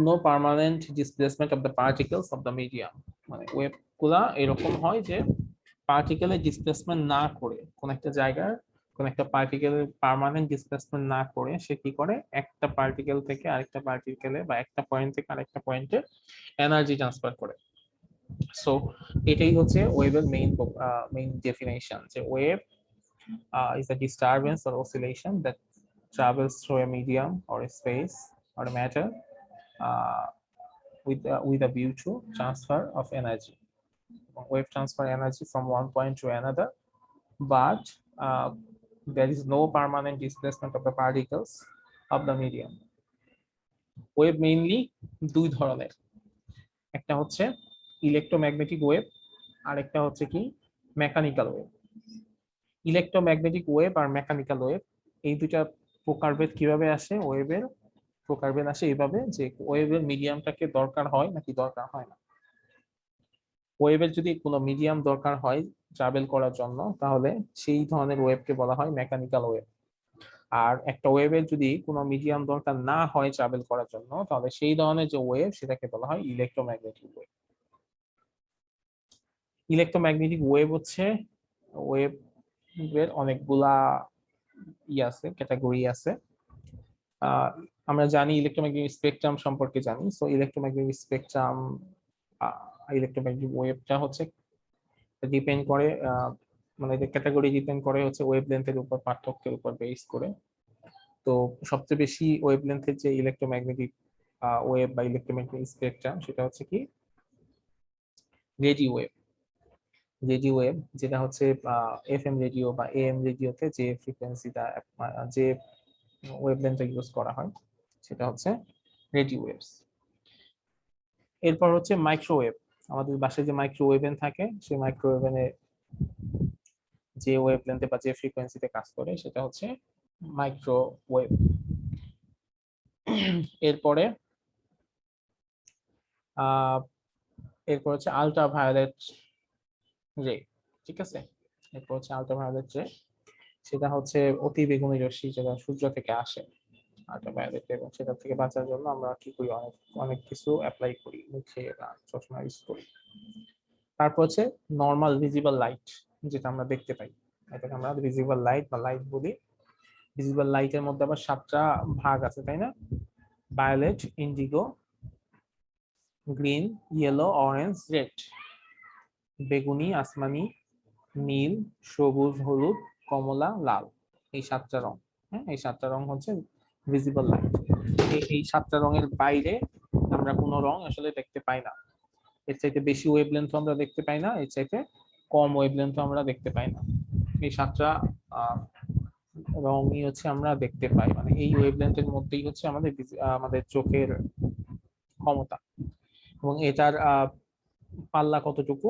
[SPEAKER 1] no permanent displacement of the particles of the medium. মানে ওয়েভ গুলা এরকম হয় যে পার্টিকেলের ডিসপ্লেসমেন্ট না করে, কোন একটা জায়গার কোন একটা পার্টিকেলের পার্মানেন্ট ডিসপ্লেসমেন্ট না করে সে কি করে, একটা পার্টিকেল থেকে আরেকটা পার্টিকেলে বা একটা পয়েন্ট থেকে আরেকটা পয়েন্টে এনার্জি ট্রান্সফার করে। সো এটাই হচ্ছে ওয়েভের মেইন ডেফিনেশন, যে wave is a disturbance or oscillation that travels through a medium or a space or a matter with a view to transfer of energy. Wave transfer energy from one point to another, but there is no permanent displacement of the particles of the medium. Wave mainly দুই ধরনের, একটা হচ্ছে ইলেকট্রোম্যাগনেটিক ওয়েভ আর একটা হচ্ছে কি মেকানিক্যাল ওয়েভ। ইলেকট্রোম্যাগনেটিক ওয়েভ আর মেকানিক্যাল ওয়েভ এই দুইটা প্রকারভেদ কিভাবে আসে? ওয়েভের প্রকারভেদ আসে এইভাবে যে ওয়েভের মিডিয়ামটাকে দরকার হয় নাকি দরকার হয় না। ওয়েভের যদি কোনো মিডিয়াম দরকার হয় ট্রাভেল করার জন্য, তাহলে সেই ধরনের ওয়েভকে বলা হয় মেকানিক্যাল ওয়েভ। আর একটা ওয়েভের যদি কোনো মিডিয়াম দরকার না হয় ট্রাভেল করার জন্য, তাহলে সেই ধরনের যে ওয়েভ সেটাকে বলা হয় ইলেকট্রোম্যাগনেটিক ওয়েভ। ইলেকট্রোম্যাগনেটিক ওয়েভ হচ্ছে ওয়েভ এর অনেকগুলা আছে, ক্যাটাগরি আছে। আমরা জানি ইলেকট্রোম্যাগনেটিক স্পেকট্রাম সম্পর্কে জানি। সো ইলেকট্রোম্যাগনেটিক স্পেকট্রাম, ইলেকট্রোম্যাগনেটিক ওয়েভটা হচ্ছে ডিপেন্ড করে, মানে ক্যাটাগরি ডিপেন্ড করে হচ্ছে ওয়েভলেন্থের উপর, পার্থক্যের উপর বেস করে। তো সবচেয়ে বেশি ওয়েভলেন্থের যে ইলেকট্রোম্যাগনেটিক ওয়েভ বা ইলেকট্রোম্যাগনেটিক স্পেকট্রাম, সেটা হচ্ছে কি রেডিও ওয়েভ। রেডিও ওয়েভ যেটা হচ্ছে এফএম রেডিও বা এএম রেডিওতে যে ফ্রিকোয়েন্সিটা, যে ওয়েভলেন্থটা ইউজ করা হয় সেটা হচ্ছে রেডিও ওয়েভস। এরপর হচ্ছে মাইক্রোওয়েভ। আমাদের বাসায় যে মাইক্রোওয়েভেন থাকে, সেই মাইক্রোওয়েভেনে যে ওয়েভলেন্থে বা যে ফ্রিকোয়েন্সিতে কাজ করে সেটা হচ্ছে মাইক্রোওয়েভ। এরপরে এরপর হচ্ছে আল্ট্রাভায়োলেট রে, ঠিক আছে। এরপর হচ্ছে আল্ট্রাভায়োলেট রে, সেটা হচ্ছে অতি বেগুনি রশ্মি যেটা সূর্য থেকে আসে, আল্ট্রাভায়োলেট। এবং সেটা থেকে বাঁচার জন্য আমরা কি করি, অনেক কিছু অ্যাপ্লাই করি, মুখে বা চশমা ইউজ করি। তারপর হচ্ছে নর্মাল ভিজিবল লাইট, যেটা আমরা দেখতে পাই, এটাকে আমরা ভিজিবল লাইট বা লাইট বলি। ভিজিবল লাইটের মধ্যে আবার 7টা ভাগ আছে, তাই না? Violet, indigo, green, yellow, orange, red. বেগুনি, আসমানি, নীল, সবুজ, হলুদ, কমলা, লাল, এই 7টা রং। হ্যাঁ, এই 7টা রং হচ্ছে ভিজিবল লাইট। এই 7টা রঙের বাইরে আমরা কোনো রং আসলে দেখতে পাই না। এর চাইতে বেশি ওয়েভলেন্থ আমরা দেখতে পাই না, এর চাইতে কম ওয়েভলেন্থ আমরা দেখতে পাই না। এই 7টা রঙই হচ্ছে আমরা দেখতে পাই, মানে এই ওয়েভলেন্থের মধ্যেই হচ্ছে আমাদের চোখের ক্ষমতা। এবং এটার পাল্লা কতটুকু?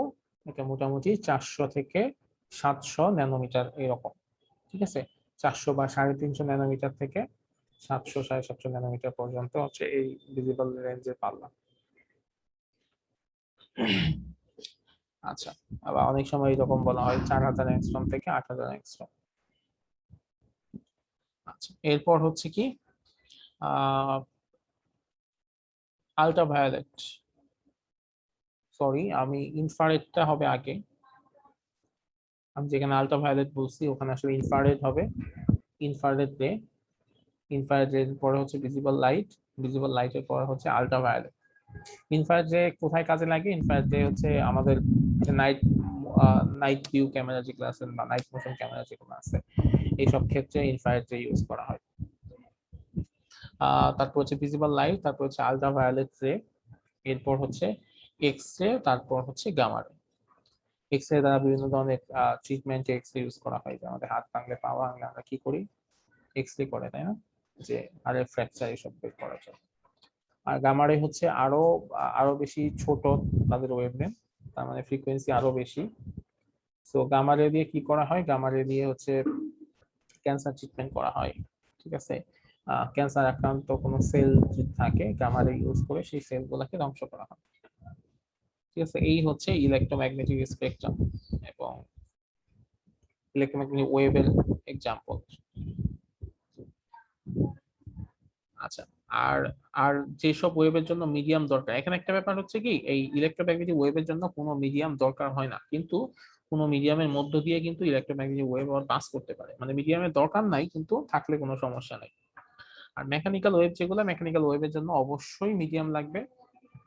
[SPEAKER 1] এটা মোটামুটি 400 থেকে 700 ন্যানোমিটার এরকম, ঠিক আছে। 400 বা 350 ন্যানোমিটার থেকে 700 750 ন্যানোমিটার পর্যন্ত হচ্ছে এই ভিজিবল রেঞ্জের পাল্লা। আচ্ছা, আবার অনেক সময় এরকম বলা হয় 4000 অ্যাংস্ট্রম থেকে 8000 অ্যাংস্ট্রম। আচ্ছা, এরপর হচ্ছে কি আল্ট্রাভায়োলেট, সরি আমি ইনফ্রারেডটা হবে আগে। আমি যেখানে আল্ট্রাভায়োলেট বলছি ওখানে আসলে ইনফ্রারেড হবে। ইনফ্রারেড রে, ইনফ্রারেড রে পরে হচ্ছে ভিজিবল লাইট, ভিজিবল লাইটের পরে হচ্ছে আল্ট্রাভায়োলেট। ইনফ্রারেড রে কোথায় কাজে লাগে? ইনফ্রারেড রে হচ্ছে আমাদের নাইট ভিউ ক্যামেরা যেগুলো আছে বা নাইট মোশন ক্যামেরা যেগুলো আছে, এইসব ক্ষেত্রে ইনফ্রারেড রে ইউজ করা হয়। তারপর হচ্ছে ভিজিবল লাইট, তারপর হচ্ছে আল্ট্রাভায়োলেট রে, এরপর হচ্ছে এক্স রে, তারপর হচ্ছে গামা রে। এক্স রে দ্বারা বিভিন্ন ধরনের ট্রিটমেন্টে এক্স রে ইউজ করা হয়। যে আমাদের হাত ভাঙলে, পা ভাঙলে আমরা কি করি? এক্স রে করে, তাই না? যে আরে ফ্র্যাকচার এসব বের করার জন্য। আর গামা রে হচ্ছে আরো বেশি ছোট তাদের ওয়েভলেন্থ, তার মানে ফ্রিকোয়েন্সি আরো বেশি। সো গামা রে দিয়ে কি করা হয়? গামা রে দিয়ে হচ্ছে ক্যান্সার ট্রিটমেন্ট করা হয়, ঠিক আছে। ক্যান্সার আক্রান্ত কোনো সেল যদি থাকে গামা রে ইউজ করে সেই সেলগুলোকে ধ্বংস করা হয়। ঠিক আছে, এই হচ্ছে ইলেকট্রোম্যাগনেটিক স্পেকট্রাম এবং ইলেকট্রোম্যাগনেটিক ওয়েভের এক্সাম্পল। আচ্ছা, আর আর যেসব ওয়েভের জন্য মিডিয়াম দরকার, এখানে একটা ব্যাপার হচ্ছে কি, এই ইলেকট্রোম্যাগনেটিক ওয়েভের জন্য কোনো মিডিয়াম দরকার হয় না, কিন্তু কোনো মিডিয়ামের মধ্য দিয়ে কিন্তু ইলেকট্রোম্যাগনেটিক ওয়েভ আবার পাস করতে পারে, মানে মিডিয়ামের দরকার নাই কিন্তু থাকলে কোনো সমস্যা নাই। আর মেকানিক্যাল ওয়েভ যেগুলো, মেকানিক্যাল ওয়েভের জন্য অবশ্যই মিডিয়াম লাগবে,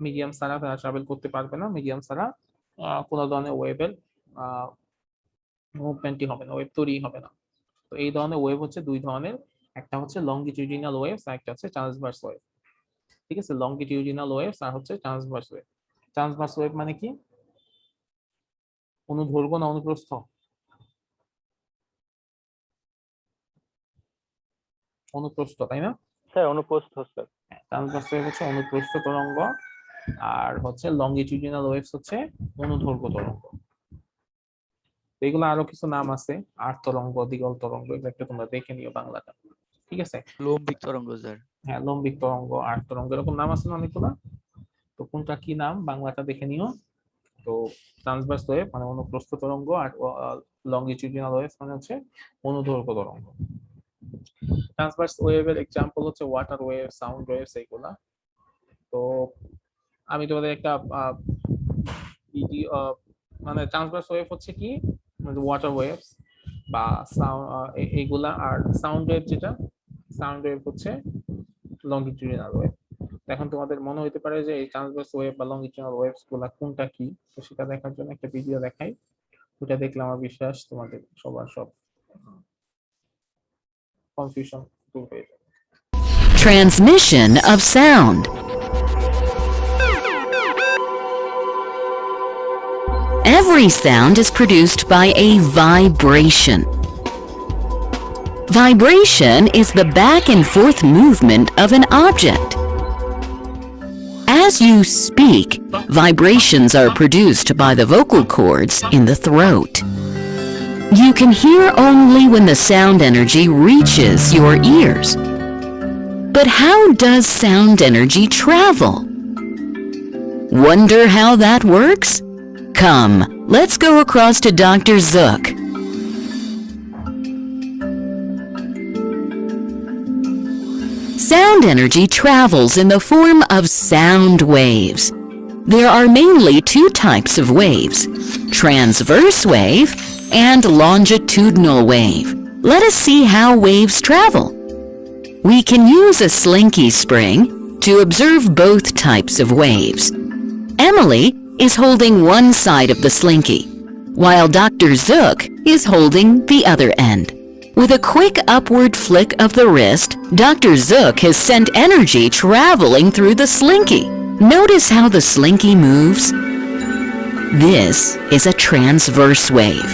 [SPEAKER 1] মিডিয়াম ছাড়া তারা ট্রাভেল করতে পারবে না, মিডিয়াম ছাড়া কোনো ধরনের ওয়েভের মুভমেন্টই হবে না, ওয়েভ তৈরি হবে না। তো এই ধরনের ওয়েভ হচ্ছে দুই ধরনের, একটা হচ্ছে লংগিটিউডিনাল ওয়েভস আর একটা হচ্ছে ট্রান্সভার্স ওয়েভ। ঠিক আছে, লংগিটিউডিনাল ওয়েভস আর হচ্ছে ট্রান্সভার্স ওয়েভ। ট্রান্সভার্স ওয়েভ মানে কি? অনুদৈর্ঘ্য না অনুপ্রস্থ? অনুপ্রস্থ, তাই না?
[SPEAKER 2] স্যার অনুপস্থ স্যার।
[SPEAKER 1] ট্রান্সভার্স ওয়েভ হচ্ছে অনুপ্রস্থ তরঙ্গ, আর হচ্ছে লংগিটিউডিনাল ওয়েভস হচ্ছে অনুদৈর্ঘ্য তরঙ্গ। এগুলো আরো কিছু নাম আছে, আর্ট তরঙ্গ, দিগল তরঙ্গ, এগুলো একটু তোমরা দেখে নিও বাংলাটা। ঠিক আছে,
[SPEAKER 9] লম্বিক তরঙ্গ স্যার।
[SPEAKER 1] হ্যাঁ, লম্বিক তরঙ্গ, আর্ট তরঙ্গ, এরকম নাম আছে না অনেকগুলো, তো কোনটা কি নাম বাংলাটা দেখে নিও। তো ট্রান্সভার্স ওয়েভ মানে অনুপ্রস্থ তরঙ্গ, আর লংগিটিউডিনাল ওয়েভ মানে হচ্ছে অনুদৈর্ঘ্য তরঙ্গ। ট্রান্সভার্স ওয়েভের এক্সাম্পল হচ্ছে ওয়াটার ওয়েভ, সাউন্ড ওয়েভস, এইগুলা। তো আমি তোমাদের একটা মানে ট্রান্সভার্স ওয়েভ হচ্ছে কি, ওয়াটার ওয়েভস বা এইগুলা, আর সাউন্ড ওয়েভ যেটা, সাউন্ড ওয়েভ হচ্ছে লংগিটিউডিনাল ওয়েভ। এখন তোমাদের মনে হতে পারে যে এই ট্রান্সভার্স ওয়েভ বা লংগিটিউডিনাল ওয়েভস গুলা কোনটা কি, তো সেটা দেখার জন্য একটা ভিডিও দেখাই, ওটা দেখলে আমার বিশ্বাস তোমাদের সবার সব কনফিউশন দূর হয়ে যাবে।
[SPEAKER 10] Transmission of sound. Every sound is produced by a vibration. Vibration is the back and forth movement of an object. As you speak, vibrations are produced by the vocal cords in the throat. You can hear only when the sound energy reaches your ears. But how does sound energy travel? Wonder how that works? Come, let's go across to Dr. Zook. Sound energy travels in the form of sound waves. There are mainly two types of waves, transverse wave and longitudinal wave. Let us see how waves travel. We can use a slinky spring to observe both types of waves. Emily is holding one side of the slinky, while Dr. Zook is holding the other end. With a quick upward flick of the wrist, Dr. Zook has sent energy traveling through the slinky. Notice how the slinky moves? This is a transverse wave.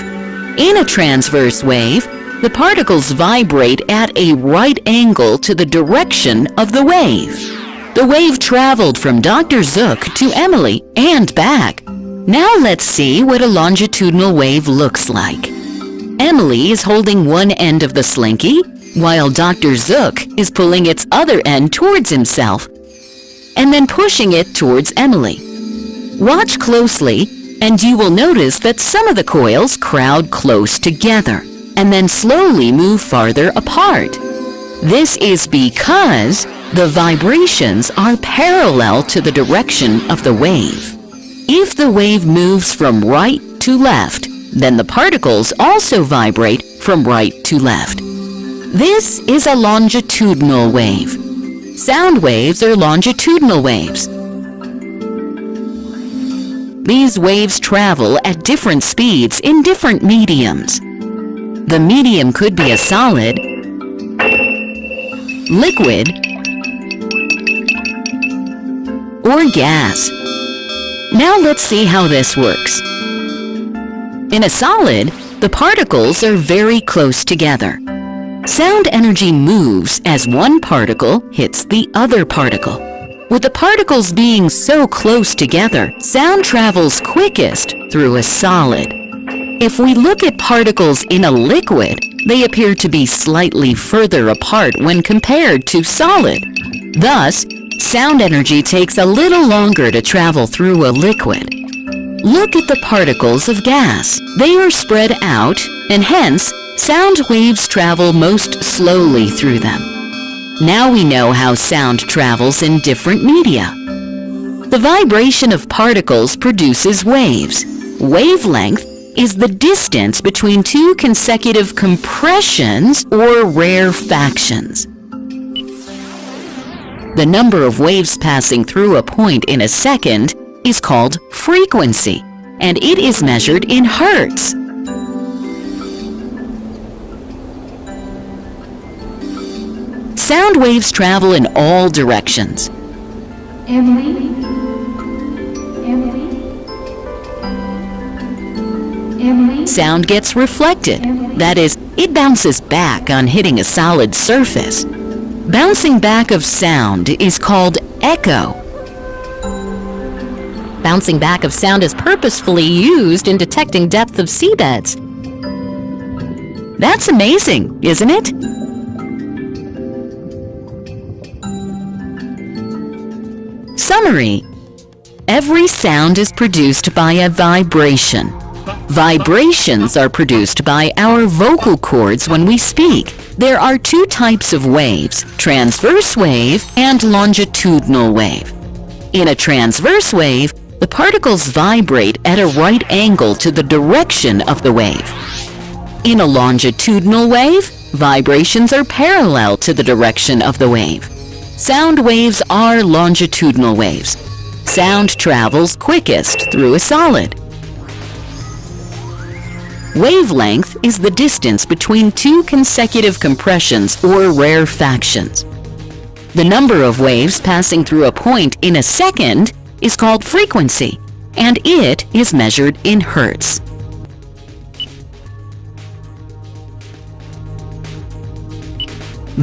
[SPEAKER 10] In a transverse wave, the particles vibrate at a right angle to the direction of the wave. The wave traveled from Dr. Zook to Emily and back. Now let's see what a longitudinal wave looks like. Emily is holding one end of the slinky, while Dr. Zook is pulling its other end towards himself and then pushing it towards Emily. Watch closely and you will notice that some of the coils crowd close together and then slowly move farther apart. This is because the vibrations are parallel to the direction of the wave. If the wave moves from right to left, then the particles also vibrate from right to left. This is a longitudinal wave. Sound waves are longitudinal waves. These waves travel at different speeds in different mediums. The medium could be a solid, liquid, or gas. Now let's see how this works. In a solid, the particles are very close together. Sound energy moves as one particle hits the other particle. With the particles being so close together, sound travels quickest through a solid. If we look at particles in a liquid, They appear to be slightly further apart when compared to solid. Thus, sound energy takes a little longer to travel through a liquid. Look at the particles of gas. They are spread out, and hence, sound waves travel most slowly through them. Now we know how sound travels in different media. The vibration of particles produces waves. Wavelength is the distance between two consecutive compressions or rarefactions. The number of waves passing through a point in a second is called frequency, and it is measured in hertz. Sound waves travel in all directions. Sound gets reflected. That is, it bounces back on hitting a solid surface. Bouncing back of sound is called echo. Bouncing back of sound is purposefully used in detecting depth of seabeds. That's amazing, isn't it? Summary. Every sound is produced by a vibration. Vibrations are produced by our vocal cords when we speak. There are two types of waves, transverse wave and longitudinal wave. In a transverse wave, the particles vibrate at a right angle to the direction of the wave. In a longitudinal wave, vibrations are parallel to the direction of the wave. Sound waves are longitudinal waves. Sound travels quickest through a solid. Wavelength is the distance between two consecutive compressions or rarefactions. The number of waves passing through a point in a second is called frequency, and it is measured in hertz.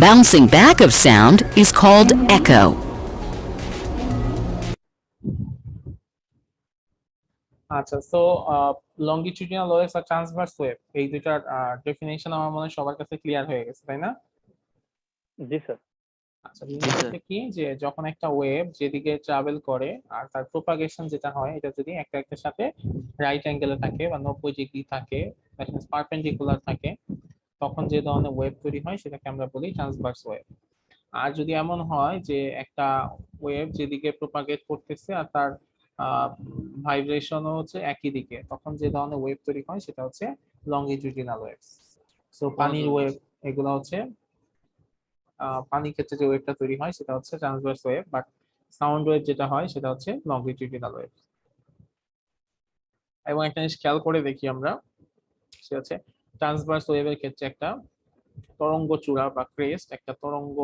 [SPEAKER 10] Bouncing back of sound is called echo.
[SPEAKER 1] আচ্ছা, সো লংগিটিউডিনাল ওয়েভস আর ট্রান্সভার্স ওয়েভ এই দুটার ডেফিনিশন আমার মনে হয় সবার কাছে ক্লিয়ার হয়ে গেছে, তাই না?
[SPEAKER 2] জি স্যার।
[SPEAKER 1] আচ্ছা, জিনিসটা কি যে যখন একটা ওয়েভ যেদিকে ট্রাভেল করে আর তার প্রোপাগেশন যেটা হয়, এটা যদি একটা একটার সাথে রাইট অ্যাঙ্গেলে থাকে বা 90 ডিগ্রি থাকে, দ্যাট মিন্স পারপেন্ডিকুলার থাকে, তখন যে ধরনের ওয়েভ তৈরি হয় সেটাকে আমরা বলি ট্রান্সভার্স ওয়েভ। আর যদি এমন হয় যে একটা ওয়েভ যেদিকে প্রোপাগেট করতেছে আর তার ভাইব্রেশনও হচ্ছে একই দিকে, তখন যে ধরনের ওয়েভ তৈরি হয় সেটা হচ্ছে লংগিটিউডিনাল ওয়েভস। সো পানির ওয়েভ এগুলো হচ্ছে পানির ক্ষেত্রে যে ওয়েভটা তৈরি হয় সেটা হচ্ছে transverse wave, but sound wave যেটা হয় সেটা হচ্ছে লংগিটিউডিনাল ওয়েভ। এবং একটা জিনিস খেয়াল করে দেখি আমরা, সেটা হচ্ছে ট্রান্সভার্স ওয়েভের ক্ষেত্রে একটা তরঙ্গ চূড়া বা ক্রেস্ট, একটা তরঙ্গ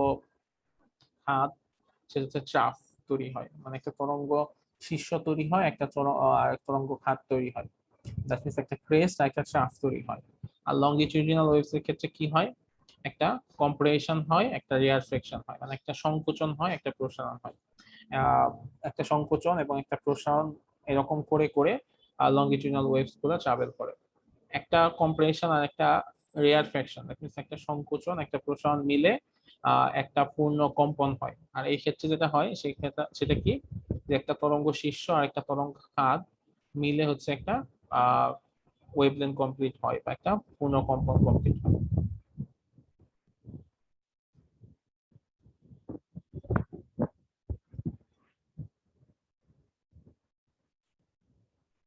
[SPEAKER 1] হাত, সেটা হচ্ছে ট্রাফ তৈরি হয়, মানে একটা তরঙ্গ শীর্ষ তৈরি হয়, একটা তরঙ্গ খাত তৈরি হয়। দ্যাট মিন্স একটা ক্রেস্ট আর একটা ট্রাফ তৈরি হয়। আর লংগিটিউডিনাল ওয়েভস এর ক্ষেত্রে কি হয়, একটা কম্প্রেশন হয়, একটা রিয়ারফ্লেকশন হয়, মানে একটা সংকোচন হয়, একটা প্রসারণ হয়। একটা সংকোচন এবং একটা প্রসারণ এরকম করে করে লংগিটিউডিনাল ওয়েভস গুলো ট্রাভেল করে। একটা কম্প্রেশন আর একটা রিয়ারফ্লেকশন, দ্যাট মিন্স একটা সংকোচন একটা প্রসারণ মিলে একটা পূর্ণ কম্পন হয়। আর এই ক্ষেত্রে যেটা হয় সেই ক্ষেত্রে সেটা কি, যে একটা তরঙ্গ শীর্ষ আর একটা তরঙ্গ খাদ মিলে হচ্ছে একটা ওয়েভলেন্থ কমপ্লিট হয় বা একটা পূর্ণ কম্পন কমপ্লিট হয়।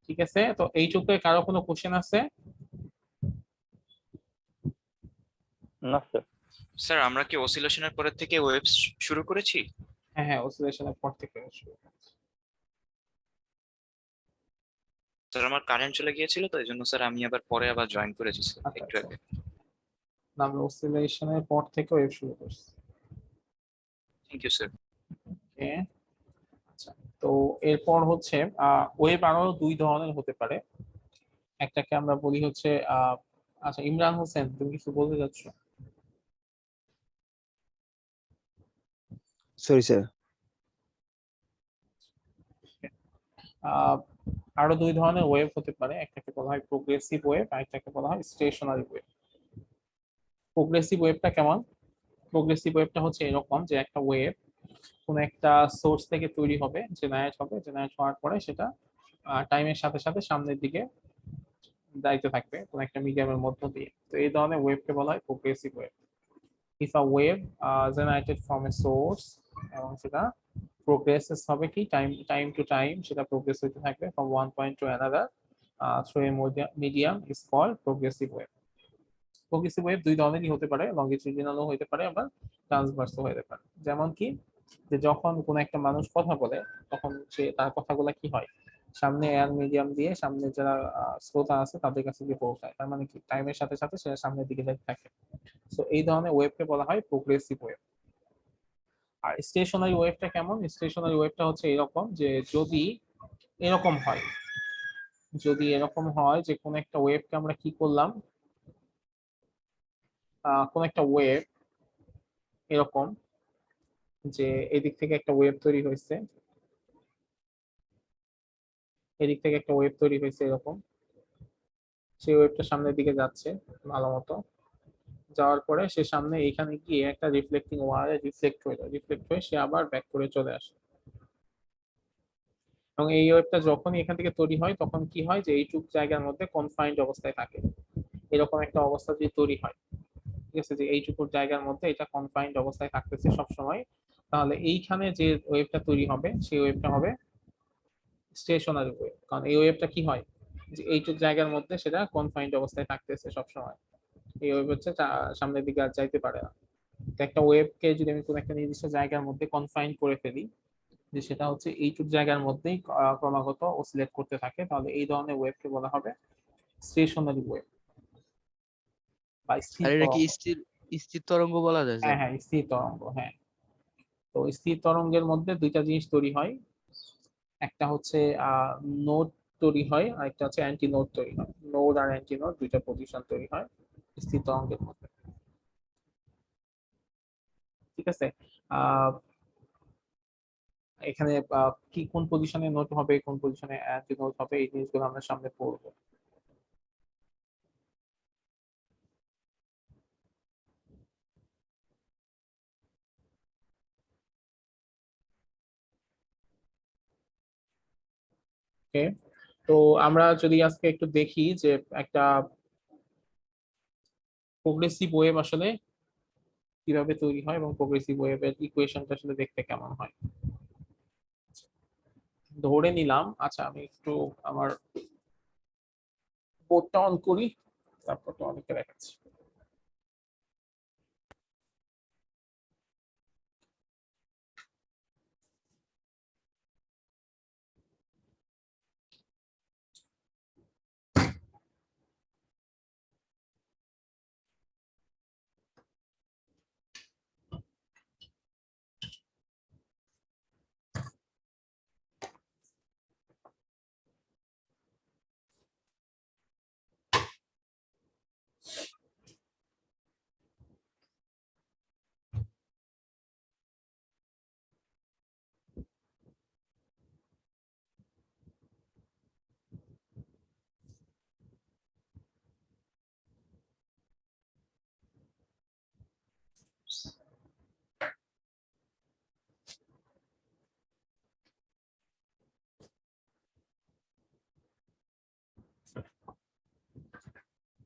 [SPEAKER 1] ঠিক আছে, তো এইটুকু কারো কোনো কোশ্চেন আছে?
[SPEAKER 2] না স্যার।
[SPEAKER 4] স্যার আমরা কি অসিলেশনের পরের থেকে ওয়েভস শুরু করেছি?
[SPEAKER 1] হ্যাঁ হ্যাঁ, অসিলেশনের পর থেকে শুরু।
[SPEAKER 4] স্যার আমার কারেন্ট চলে গিয়েছিল, তো এই জন্য স্যার আমি আবার পরে আবার জয়েন করেছি স্যার
[SPEAKER 1] আচ্ছা,
[SPEAKER 4] একটু আগে।
[SPEAKER 1] আমরা অসিলেশনের পর থেকে ওয়েভ শুরু করছি।
[SPEAKER 4] Thank you sir.
[SPEAKER 1] ওকে, আচ্ছা, তো এরপর হচ্ছে ওয়েভ আরো দুই ধরনের হতে পারে। একটাকে আমরা বলি হচ্ছে আচ্ছা ইমরান হোসেন, তুমি কিছু বলতে যাচ্ছ?
[SPEAKER 9] Sorry sir.
[SPEAKER 1] আরো দুই ধরনের ওয়েভ হতে পারে, একটাকে বলা হয় প্রোগ্রেসিভ ওয়েভ আর একটাকে বলা হয় স্টেশনারি ওয়েভ। প্রোগ্রেসিভ ওয়েভটা কেমন? প্রোগ্রেসিভ ওয়েভটা হচ্ছে এরকম যে একটা ওয়েভ কোন একটা সোর্স থেকে তৈরি হবে, জেনারেট হবে, জেনারেট হওয়ার পরে সেটা টাইমের সাথে সাথে সামনের দিকে যাইতে থাকবে কোন একটা মিডিয়ামের মধ্য দিয়ে। তো এই ধরনের ওয়েভকে বলা হয় progressive wave. If a wave generated from a source, এবং সেটা প্রোগ্রেসেস হবে কি টাইম টু টাইম, সেটা প্রোগ্রেস হতে থাকবে from one point to another through a medium is called progressive wave. Progressive wave দুই ধরনেরই হতে পারে, লঙ্গিটিউডিনালও হতে পারে আবার ট্রান্সভার্সও হতে পারে। যেমন কি, যে যখন কোন একটা মানুষ কথা বলে তখন সে তার কথাগুলো কি হয়, সামনে এয়ার মিডিয়াম দিয়ে সামনে যারা শ্রোতা আছে তাদের কাছে গিয়ে পৌঁছায়, তার মানে কি টাইমের সাথে সাথে সেটা সামনের দিকে যেতে থাকে। সো এই ধরনের ওয়েভকে বলা হয় প্রোগ্রেসিভ ওয়েভ। আর স্টেশনারি ওয়েভটা কেমন? স্টেশনারি ওয়েভটা হচ্ছে এরকম যে যদি এরকম হয়, যদি এরকম হয় যে কোন একটা ওয়েভকে আমরা কি করলাম, কোন একটা ওয়েভ এরকম যে এদিক থেকে একটা ওয়েভ তৈরি হয়েছে, এদিক থেকে একটা ওয়েভ তৈরি হয়েছে এরকম, সেই ওয়েভটা সামনের দিকে যাচ্ছে ভালো মতো, যাওয়ার পরে সে সামনে এখানে গিয়ে একটা রিফ্লেক্টিং ওয়ারে রিফ্লেক্ট হয়ে সে আবার ব্যাক করে চলে আসে। এবং এই ওয়েভটা যখনই এখান থেকে তৈরি হয় তখন কি হয় যে এইটুক জায়গার মধ্যে কনফাইন্ড অবস্থায় থাকে, এরকম একটা অবস্থা যদি তৈরি হয়, ঠিক আছে, যে এইটুকু জায়গার মধ্যে এটা কনফাইন্ড অবস্থায় থাকতেছে সব সময়, তাহলে এইখানে যে ওয়েভটা তৈরি হবে সেই ওয়েভটা হবে স্টেশনারি ওয়েভ। কারণ এই ওয়েভটা কি হয় যে এইটুক জায়গার মধ্যে সেটা কনফাইন্ড অবস্থায় থাকতেছে সব সময়, এই ওয়েভ হচ্ছে সামনের দিকে আর যাইতে পারে না। তো একটা ওয়েভকে যদি আমি কোনো একটা নির্দিষ্ট জায়গার মধ্যে কনফাইন করে ফেলি, যে সেটা হচ্ছে এইটুক জায়গার মধ্যেই ক্রমাগত অসিলেট করতে থাকে, তাহলে এই ধরনের ওয়েভকে বলা হবে স্টেশনারি ওয়েভ বা স্থির
[SPEAKER 9] আর এটা কি
[SPEAKER 1] তরঙ্গ।
[SPEAKER 9] স্থির স্থির তরঙ্গ বলা যায়
[SPEAKER 1] হ্যাঁ
[SPEAKER 9] স্যার?
[SPEAKER 1] হ্যাঁ, স্থির তরঙ্গ, হ্যাঁ। তো স্থির তরঙ্গের মধ্যে দুইটা জিনিস তৈরি হয়, একটা হচ্ছে নোড তৈরি হয়, আর একটা হচ্ছে অ্যান্টি নোড তৈরি হয়। নোড আর অ্যান্টি নোড দুইটা পজিশন তৈরি হয় স্থির তরঙ্গের মধ্যে, ঠিক আছে। আহ এখানে কি কোন পজিশনে নোট হবে, কোন পজিশনে অ্যান্টি নোট হবে, এই জিনিসগুলো আমরা সামনে পড়বো। ওকে, তো আমরা যদি আজকে একটু দেখি যে একটা প্রোগ্রেসিভ ওয়েভ আসলে কিভাবে তৈরি হয় এবং প্রোগ্রেসিভ ওয়েভের ইকুয়েশনটা আসলে দেখতে কেমন হয়। ধরে নিলাম, আচ্ছা আমি একটু আমার বোর্ডটা অন করি, তারপর তো অনেকে দেখাচ্ছি।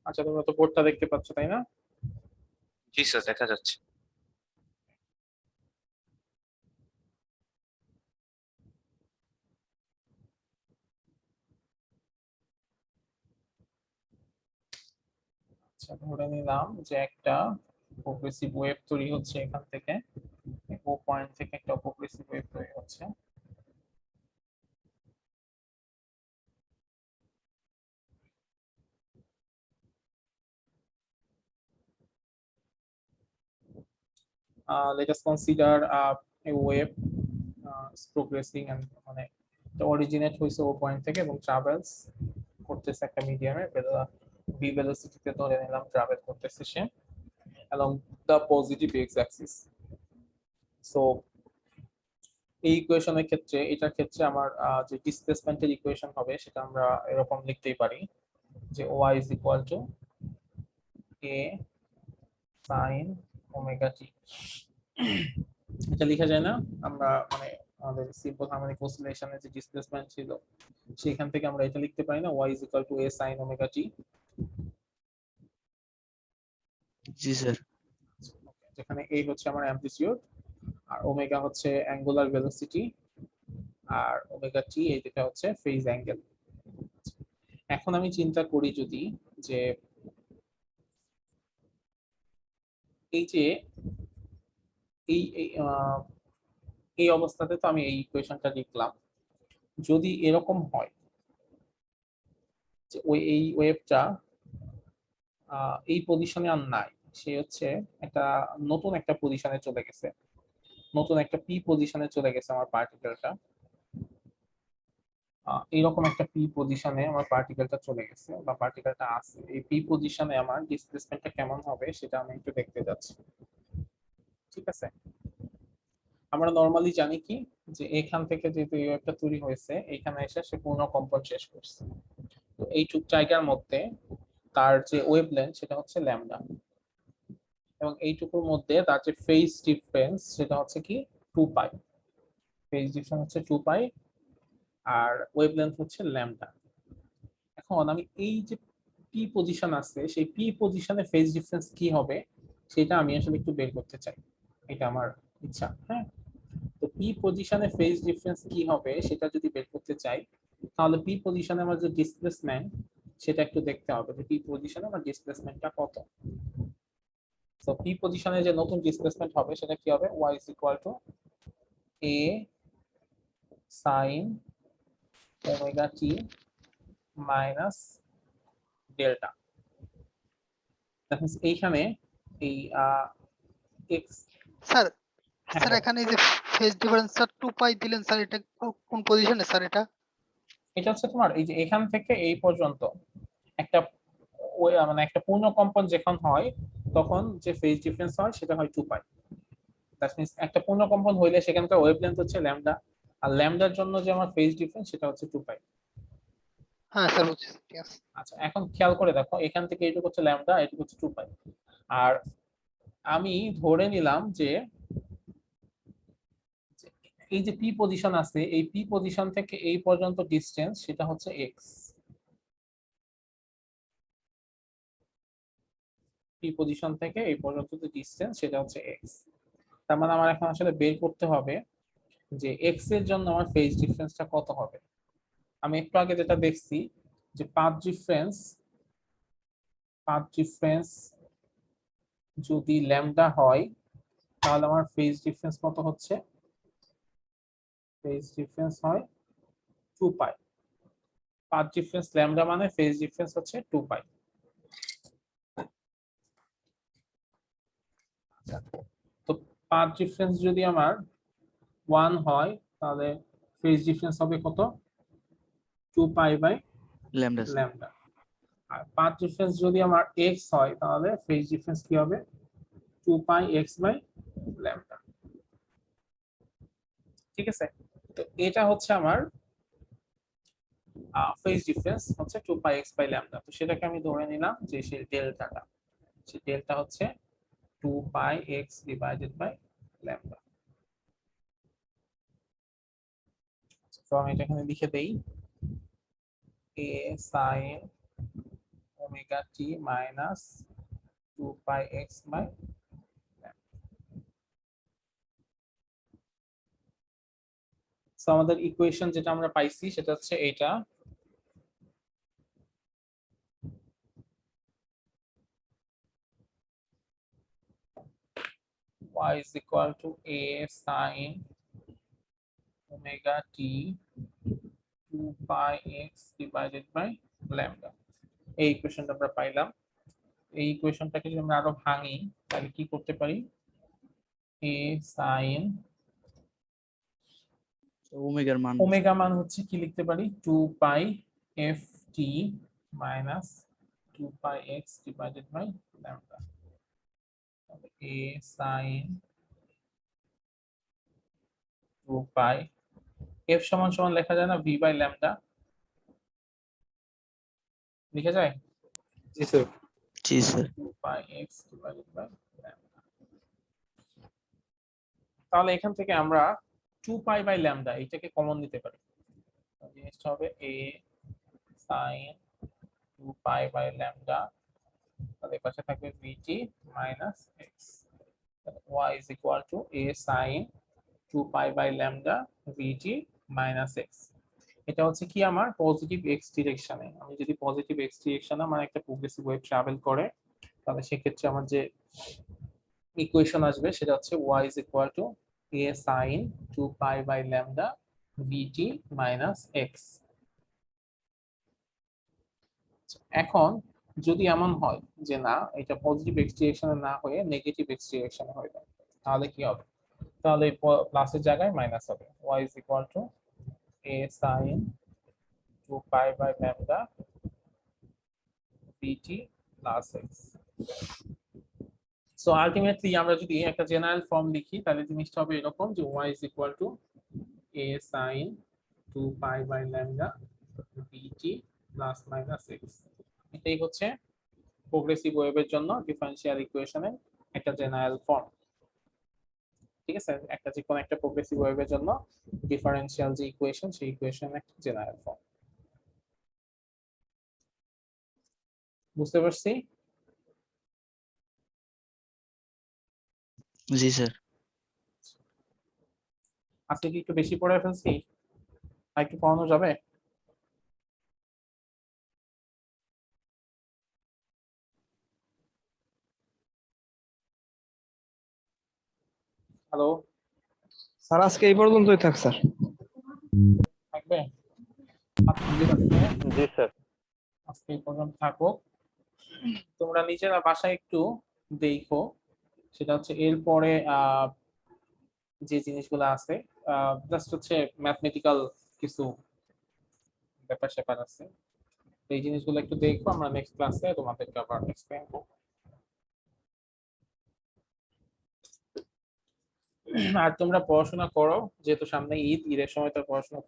[SPEAKER 1] আচ্ছা, তোমরা তো বোর্ডটা দেখতে পাচ্ছ তাই না?
[SPEAKER 4] জি স্যার, দেখা যাচ্ছে।
[SPEAKER 1] আচ্ছা, ধরে নিলাম যে একটা প্রোগ্রেসিভ ওয়েভ তৈরি হচ্ছে এখান থেকে, ও পয়েন্ট থেকে একটা প্রোগ্রেসিভ ওয়েভ তৈরি হচ্ছে। Let us consider a wave is progressing and মানে এটা অরিজিনেট হইছে ও পয়েন্ট থেকে এবং ট্রাভেলস করতেছে একটা মিডিয়ামে ভি ভেলোসিটিতে, ধরে নিলাম ট্রাভেল করতেছে সে along the positive x axis। So এই ইকুয়েশনের ক্ষেত্রে, এটার ক্ষেত্রে আমার যে ডিসপ্লেসমেন্টের ইকুয়েশন হবে সেটা আমরা এরকম লিখতেই পারি যে y is equal to a sine omega T. এটা লেখা যায় না? আমরা মানে আমাদের সিম্পল হারমোনিক অসিলেশনে যে ডিসপ্লেসমেন্ট ছিল সেখান থেকে আমরা এটা লিখতে পারি না, y is equal to a sin omega t।
[SPEAKER 9] G sir.
[SPEAKER 1] যেখানে a হচ্ছে আমার অ্যামপ্লিটিউড আর ওমেগা হচ্ছে অ্যাঙ্গুলার ভেলোসিটি আর ওমেগা টি এটা হচ্ছে ফেজ অ্যাঙ্গেল। এখন আমি চিন্তা করি যদি যে এই যে এই এই অবস্থাতে তো আমি এই ইকুয়েশনটা লিখলাম, যদি এরকম হয় যে এই ওয়েভটা এই পজিশনে আর নাই, সে হচ্ছে একটা নতুন একটা পজিশনে চলে গেছে, নতুন একটা পি পজিশনে চলে গেছে আমার পার্টিকেলটা, এইরকম একটা পি পজিশনে আমার পার্টিকেলটা চলে গেছে বা পার্টিকেলটা আছে, এই পি পজিশনে আমার ডিসপ্লেসমেন্টটা কেমন হবে সেটা আমি একটু দেখতে যাচ্ছি। ঠিক আছে, আমরা নরমালি জানি কি যে এখান থেকে যেহেতু এই ওয়েভটা তৈরি হয়েছে এখানে এসে সে পূর্ণ কম্পন শেষ করছে, তো এইটুক জায়গার মধ্যে তার যে ওয়েভলেন্থ সেটা হচ্ছে ল্যামডা, এবং এইটুকুর মধ্যে তার যে ফেজ ডিফারেন্স সেটা হচ্ছে কি 2 পাই, ফেজ ডিফারেন্স হচ্ছে 2 পাই আর ওয়েভলেন্থ হচ্ছে ল্যামডা। এখন আমি এই যে পি পজিশন আছে সেই পি পজিশনে ফেজ ডিফারেন্স কি হবে সেটা আমি আসলে একটু বের করতে চাই, এটা আমার ইচ্ছা। হ্যাঁ, তো পি পজিশনে ফেজ ডিফারেন্স কি হবে সেটা যদি বের করতে চাই তাহলে পি পজিশনে আমার যে ডিসপ্লেসমেন্ট সেটা একটু দেখতে হবে যে পি পজিশনে আমার ডিসপ্লেসমেন্টটা কত। তো পি পজিশনে যে নতুন ডিসপ্লেসমেন্ট হবে সেটা কি হবে, y is equal to a sin omega t minus delta। That means এইখানে এই x
[SPEAKER 11] স্যার
[SPEAKER 1] হ্যাঁ,
[SPEAKER 11] স্যার এখানে এই যে ফেজ ডিফারেন্স স্যার 2 পাই দিলেন স্যার, এটা কোন পজিশনে স্যার? এটা
[SPEAKER 1] এটা হচ্ছে তোমার এই যে এখান থেকে এই পর্যন্ত একটা মানে একটা পূর্ণ কম্পন যখন হয় তখন যে ফেজ ডিফারেন্স হয় সেটা হয় 2 পাই। দ্যাট মিন্স একটা পূর্ণ কম্পন হইলে সেখানকার ওয়েভলেন্থ হচ্ছে ল্যামডা, আর ল্যামডার জন্য যে আমার ফেজ ডিফারেন্স সেটা হচ্ছে 2 পাই।
[SPEAKER 11] হ্যাঁ স্যার বুঝছি, ঠিক আছে।
[SPEAKER 1] আচ্ছা, এখন খেয়াল করে দেখো এখান থেকে এইটুকু হচ্ছে ল্যামডা, এইটুকু হচ্ছে 2 পাই, আর আমি ধরে নিলাম যে এই যে পি পজিশন আছে এই পি পজিশন থেকে এই পর্যন্ত ডিসটেন্স সেটা হচ্ছে এক্স, পি পজিশন থেকে এই পর্যন্ত যে ডিসটেন্স সেটা হচ্ছে এক্স। তার মানে আমার এখন আসলে বের করতে হবে যে এক্স এর জন্য আমার ফেজ ডিফারেন্সটা কত হবে। আমি একটু আগে যেটা দেখছি যে পাথ ডিফারেন্স যদি ল্যামডা হয় তাহলে আমার ফেজ ডিফারেন্স কত হচ্ছে, ফেজ ডিফারেন্স হয় 2 পাই। পাথ ডিফারেন্স ল্যামডা মানে ফেজ ডিফারেন্স হচ্ছে 2 পাই। তো পাথ ডিফারেন্স যদি আমার 1 হয় তাহলে ফেজ ডিফারেন্স হবে কত, 2 পাই বাই
[SPEAKER 9] ল্যামডা।
[SPEAKER 1] ল্যামডা। আর পাথ ডিফারেন্স যদি আমার x হয় তাহলে ফেজ ডিফারেন্স কি হবে, 2 পাই x বাই ল্যামডা। ঠিক আছে, তো এটা হচ্ছে আমার ফেজ ডিফারেন্স হচ্ছে 2 পাই x বাই ল্যামডা। তো সেটাকে আমি ধরে নিলাম যে সেই ডেল্টাটা, সেই ডেল্টা হচ্ছে 2 পাই x ডিভাইডেড বাই ল্যামডা। তো আমি এটা এখানে লিখে দেই, a sin omega t minus 2 pi x by so আমাদের ইকুয়েশন যেটা আমরা পাইছি সেটা হচ্ছে এটা, y is equal to a sin omega t 2 pi x divided by lambda। এই ইকুয়েশনটা আমরা পাইলাম। এই ইকুয়েশনটাকে যদি আমরা আরো ভাঙি তাহলে কি করতে পারি, a sin ওমেগা মান হচ্ছে কি লিখতে পারি, 2 পাই f t minus 2 pi x divided by lambda। a sin 2 pi f সমান সমান লেখা যায় না v বাই ল্যামডা, লিখা যায়?
[SPEAKER 5] জি sir.
[SPEAKER 9] G sir
[SPEAKER 1] 2 pi x divided by lambda। তাহলে এখান থেকে আমরা 2 pi by lambda এটাকে কমন নিতে পারি। তো জিনিসটা হবে a sin 2 pi by lambda, তাহলে এই পাশে থাকবে vt minus x, y is equal to a sin 2 pi by lambda vt minus x। এটা হচ্ছে কি আমার পজিটিভ x ডিরেকশনে, আমি যদি পজিটিভ x ডিরেকশনে আমার একটা প্রোগ্রেসিভ ওয়েভ ট্রাভেল করে, তাহলে সেক্ষেত্রে আমার যে ইকুয়েশন আসবে সেটা হচ্ছে y is equal to a sin 2 pi by lambda vt minus x। এখন যদি এমন হয় যে না এটা পজিটিভ x ডিরেকশনে না হয়ে নেগেটিভ x ডিরেকশনে হয়ে যায়, তাহলে কি হবে? তাহলে প্লাসের জায়গায় মাইনাস হবে, y is equal to a sin 2 pi by lambda vt plus x। So ultimately আমরা যদি একটা জেনারেল ফর্ম লিখি তাহলে জিনিসটা হবে এরকম যে y is equal to a sin 2 pi by lambda vt plus minus x। এটাই হচ্ছে প্রোগ্রেসিভ ওয়েভের জন্য ডিফারেনশিয়াল ইকুয়েশনের একটা জেনারেল ফর্ম। ঠিক আছে, একটা যে কোনো একটা প্রোগ্রেসিভ ওয়েভের জন্য ডিফারেনশিয়াল যে ইকুয়েশন সেই ইকুয়েশনের একটা জেনারেল ফর্ম। বুঝতে পারছি?
[SPEAKER 9] জি স্যার
[SPEAKER 1] আজকে কি একটু বেশি পড়ে ফেলছি, আর একটু পড়ানো যাবে? হ্যালো,
[SPEAKER 6] স্যার আজকে এই পর্যন্তই থাক স্যার।
[SPEAKER 1] থাকবে? আচ্ছা, ঠিক আছে,
[SPEAKER 2] জি স্যার।
[SPEAKER 1] আজকে এই পর্যন্ত থাকো। তোমরা নিজেরা বাসায় একটু দেখো, সেটা হচ্ছে এরপরে যে জিনিসগুলো আছে জাস্ট হচ্ছে ম্যাথমেটিক্যাল কিছু ব্যাপার স্যাপার আছে, এই জিনিসগুলো একটু দেখো, আমরা নেক্সট ক্লাসে তোমাদেরকে আবার এক্সপ্লেইন করবো। আর তোমরা পড়াশোনা করো, যেহেতু সামনে ঈদ, ঈদের সময় তো পড়াশোনা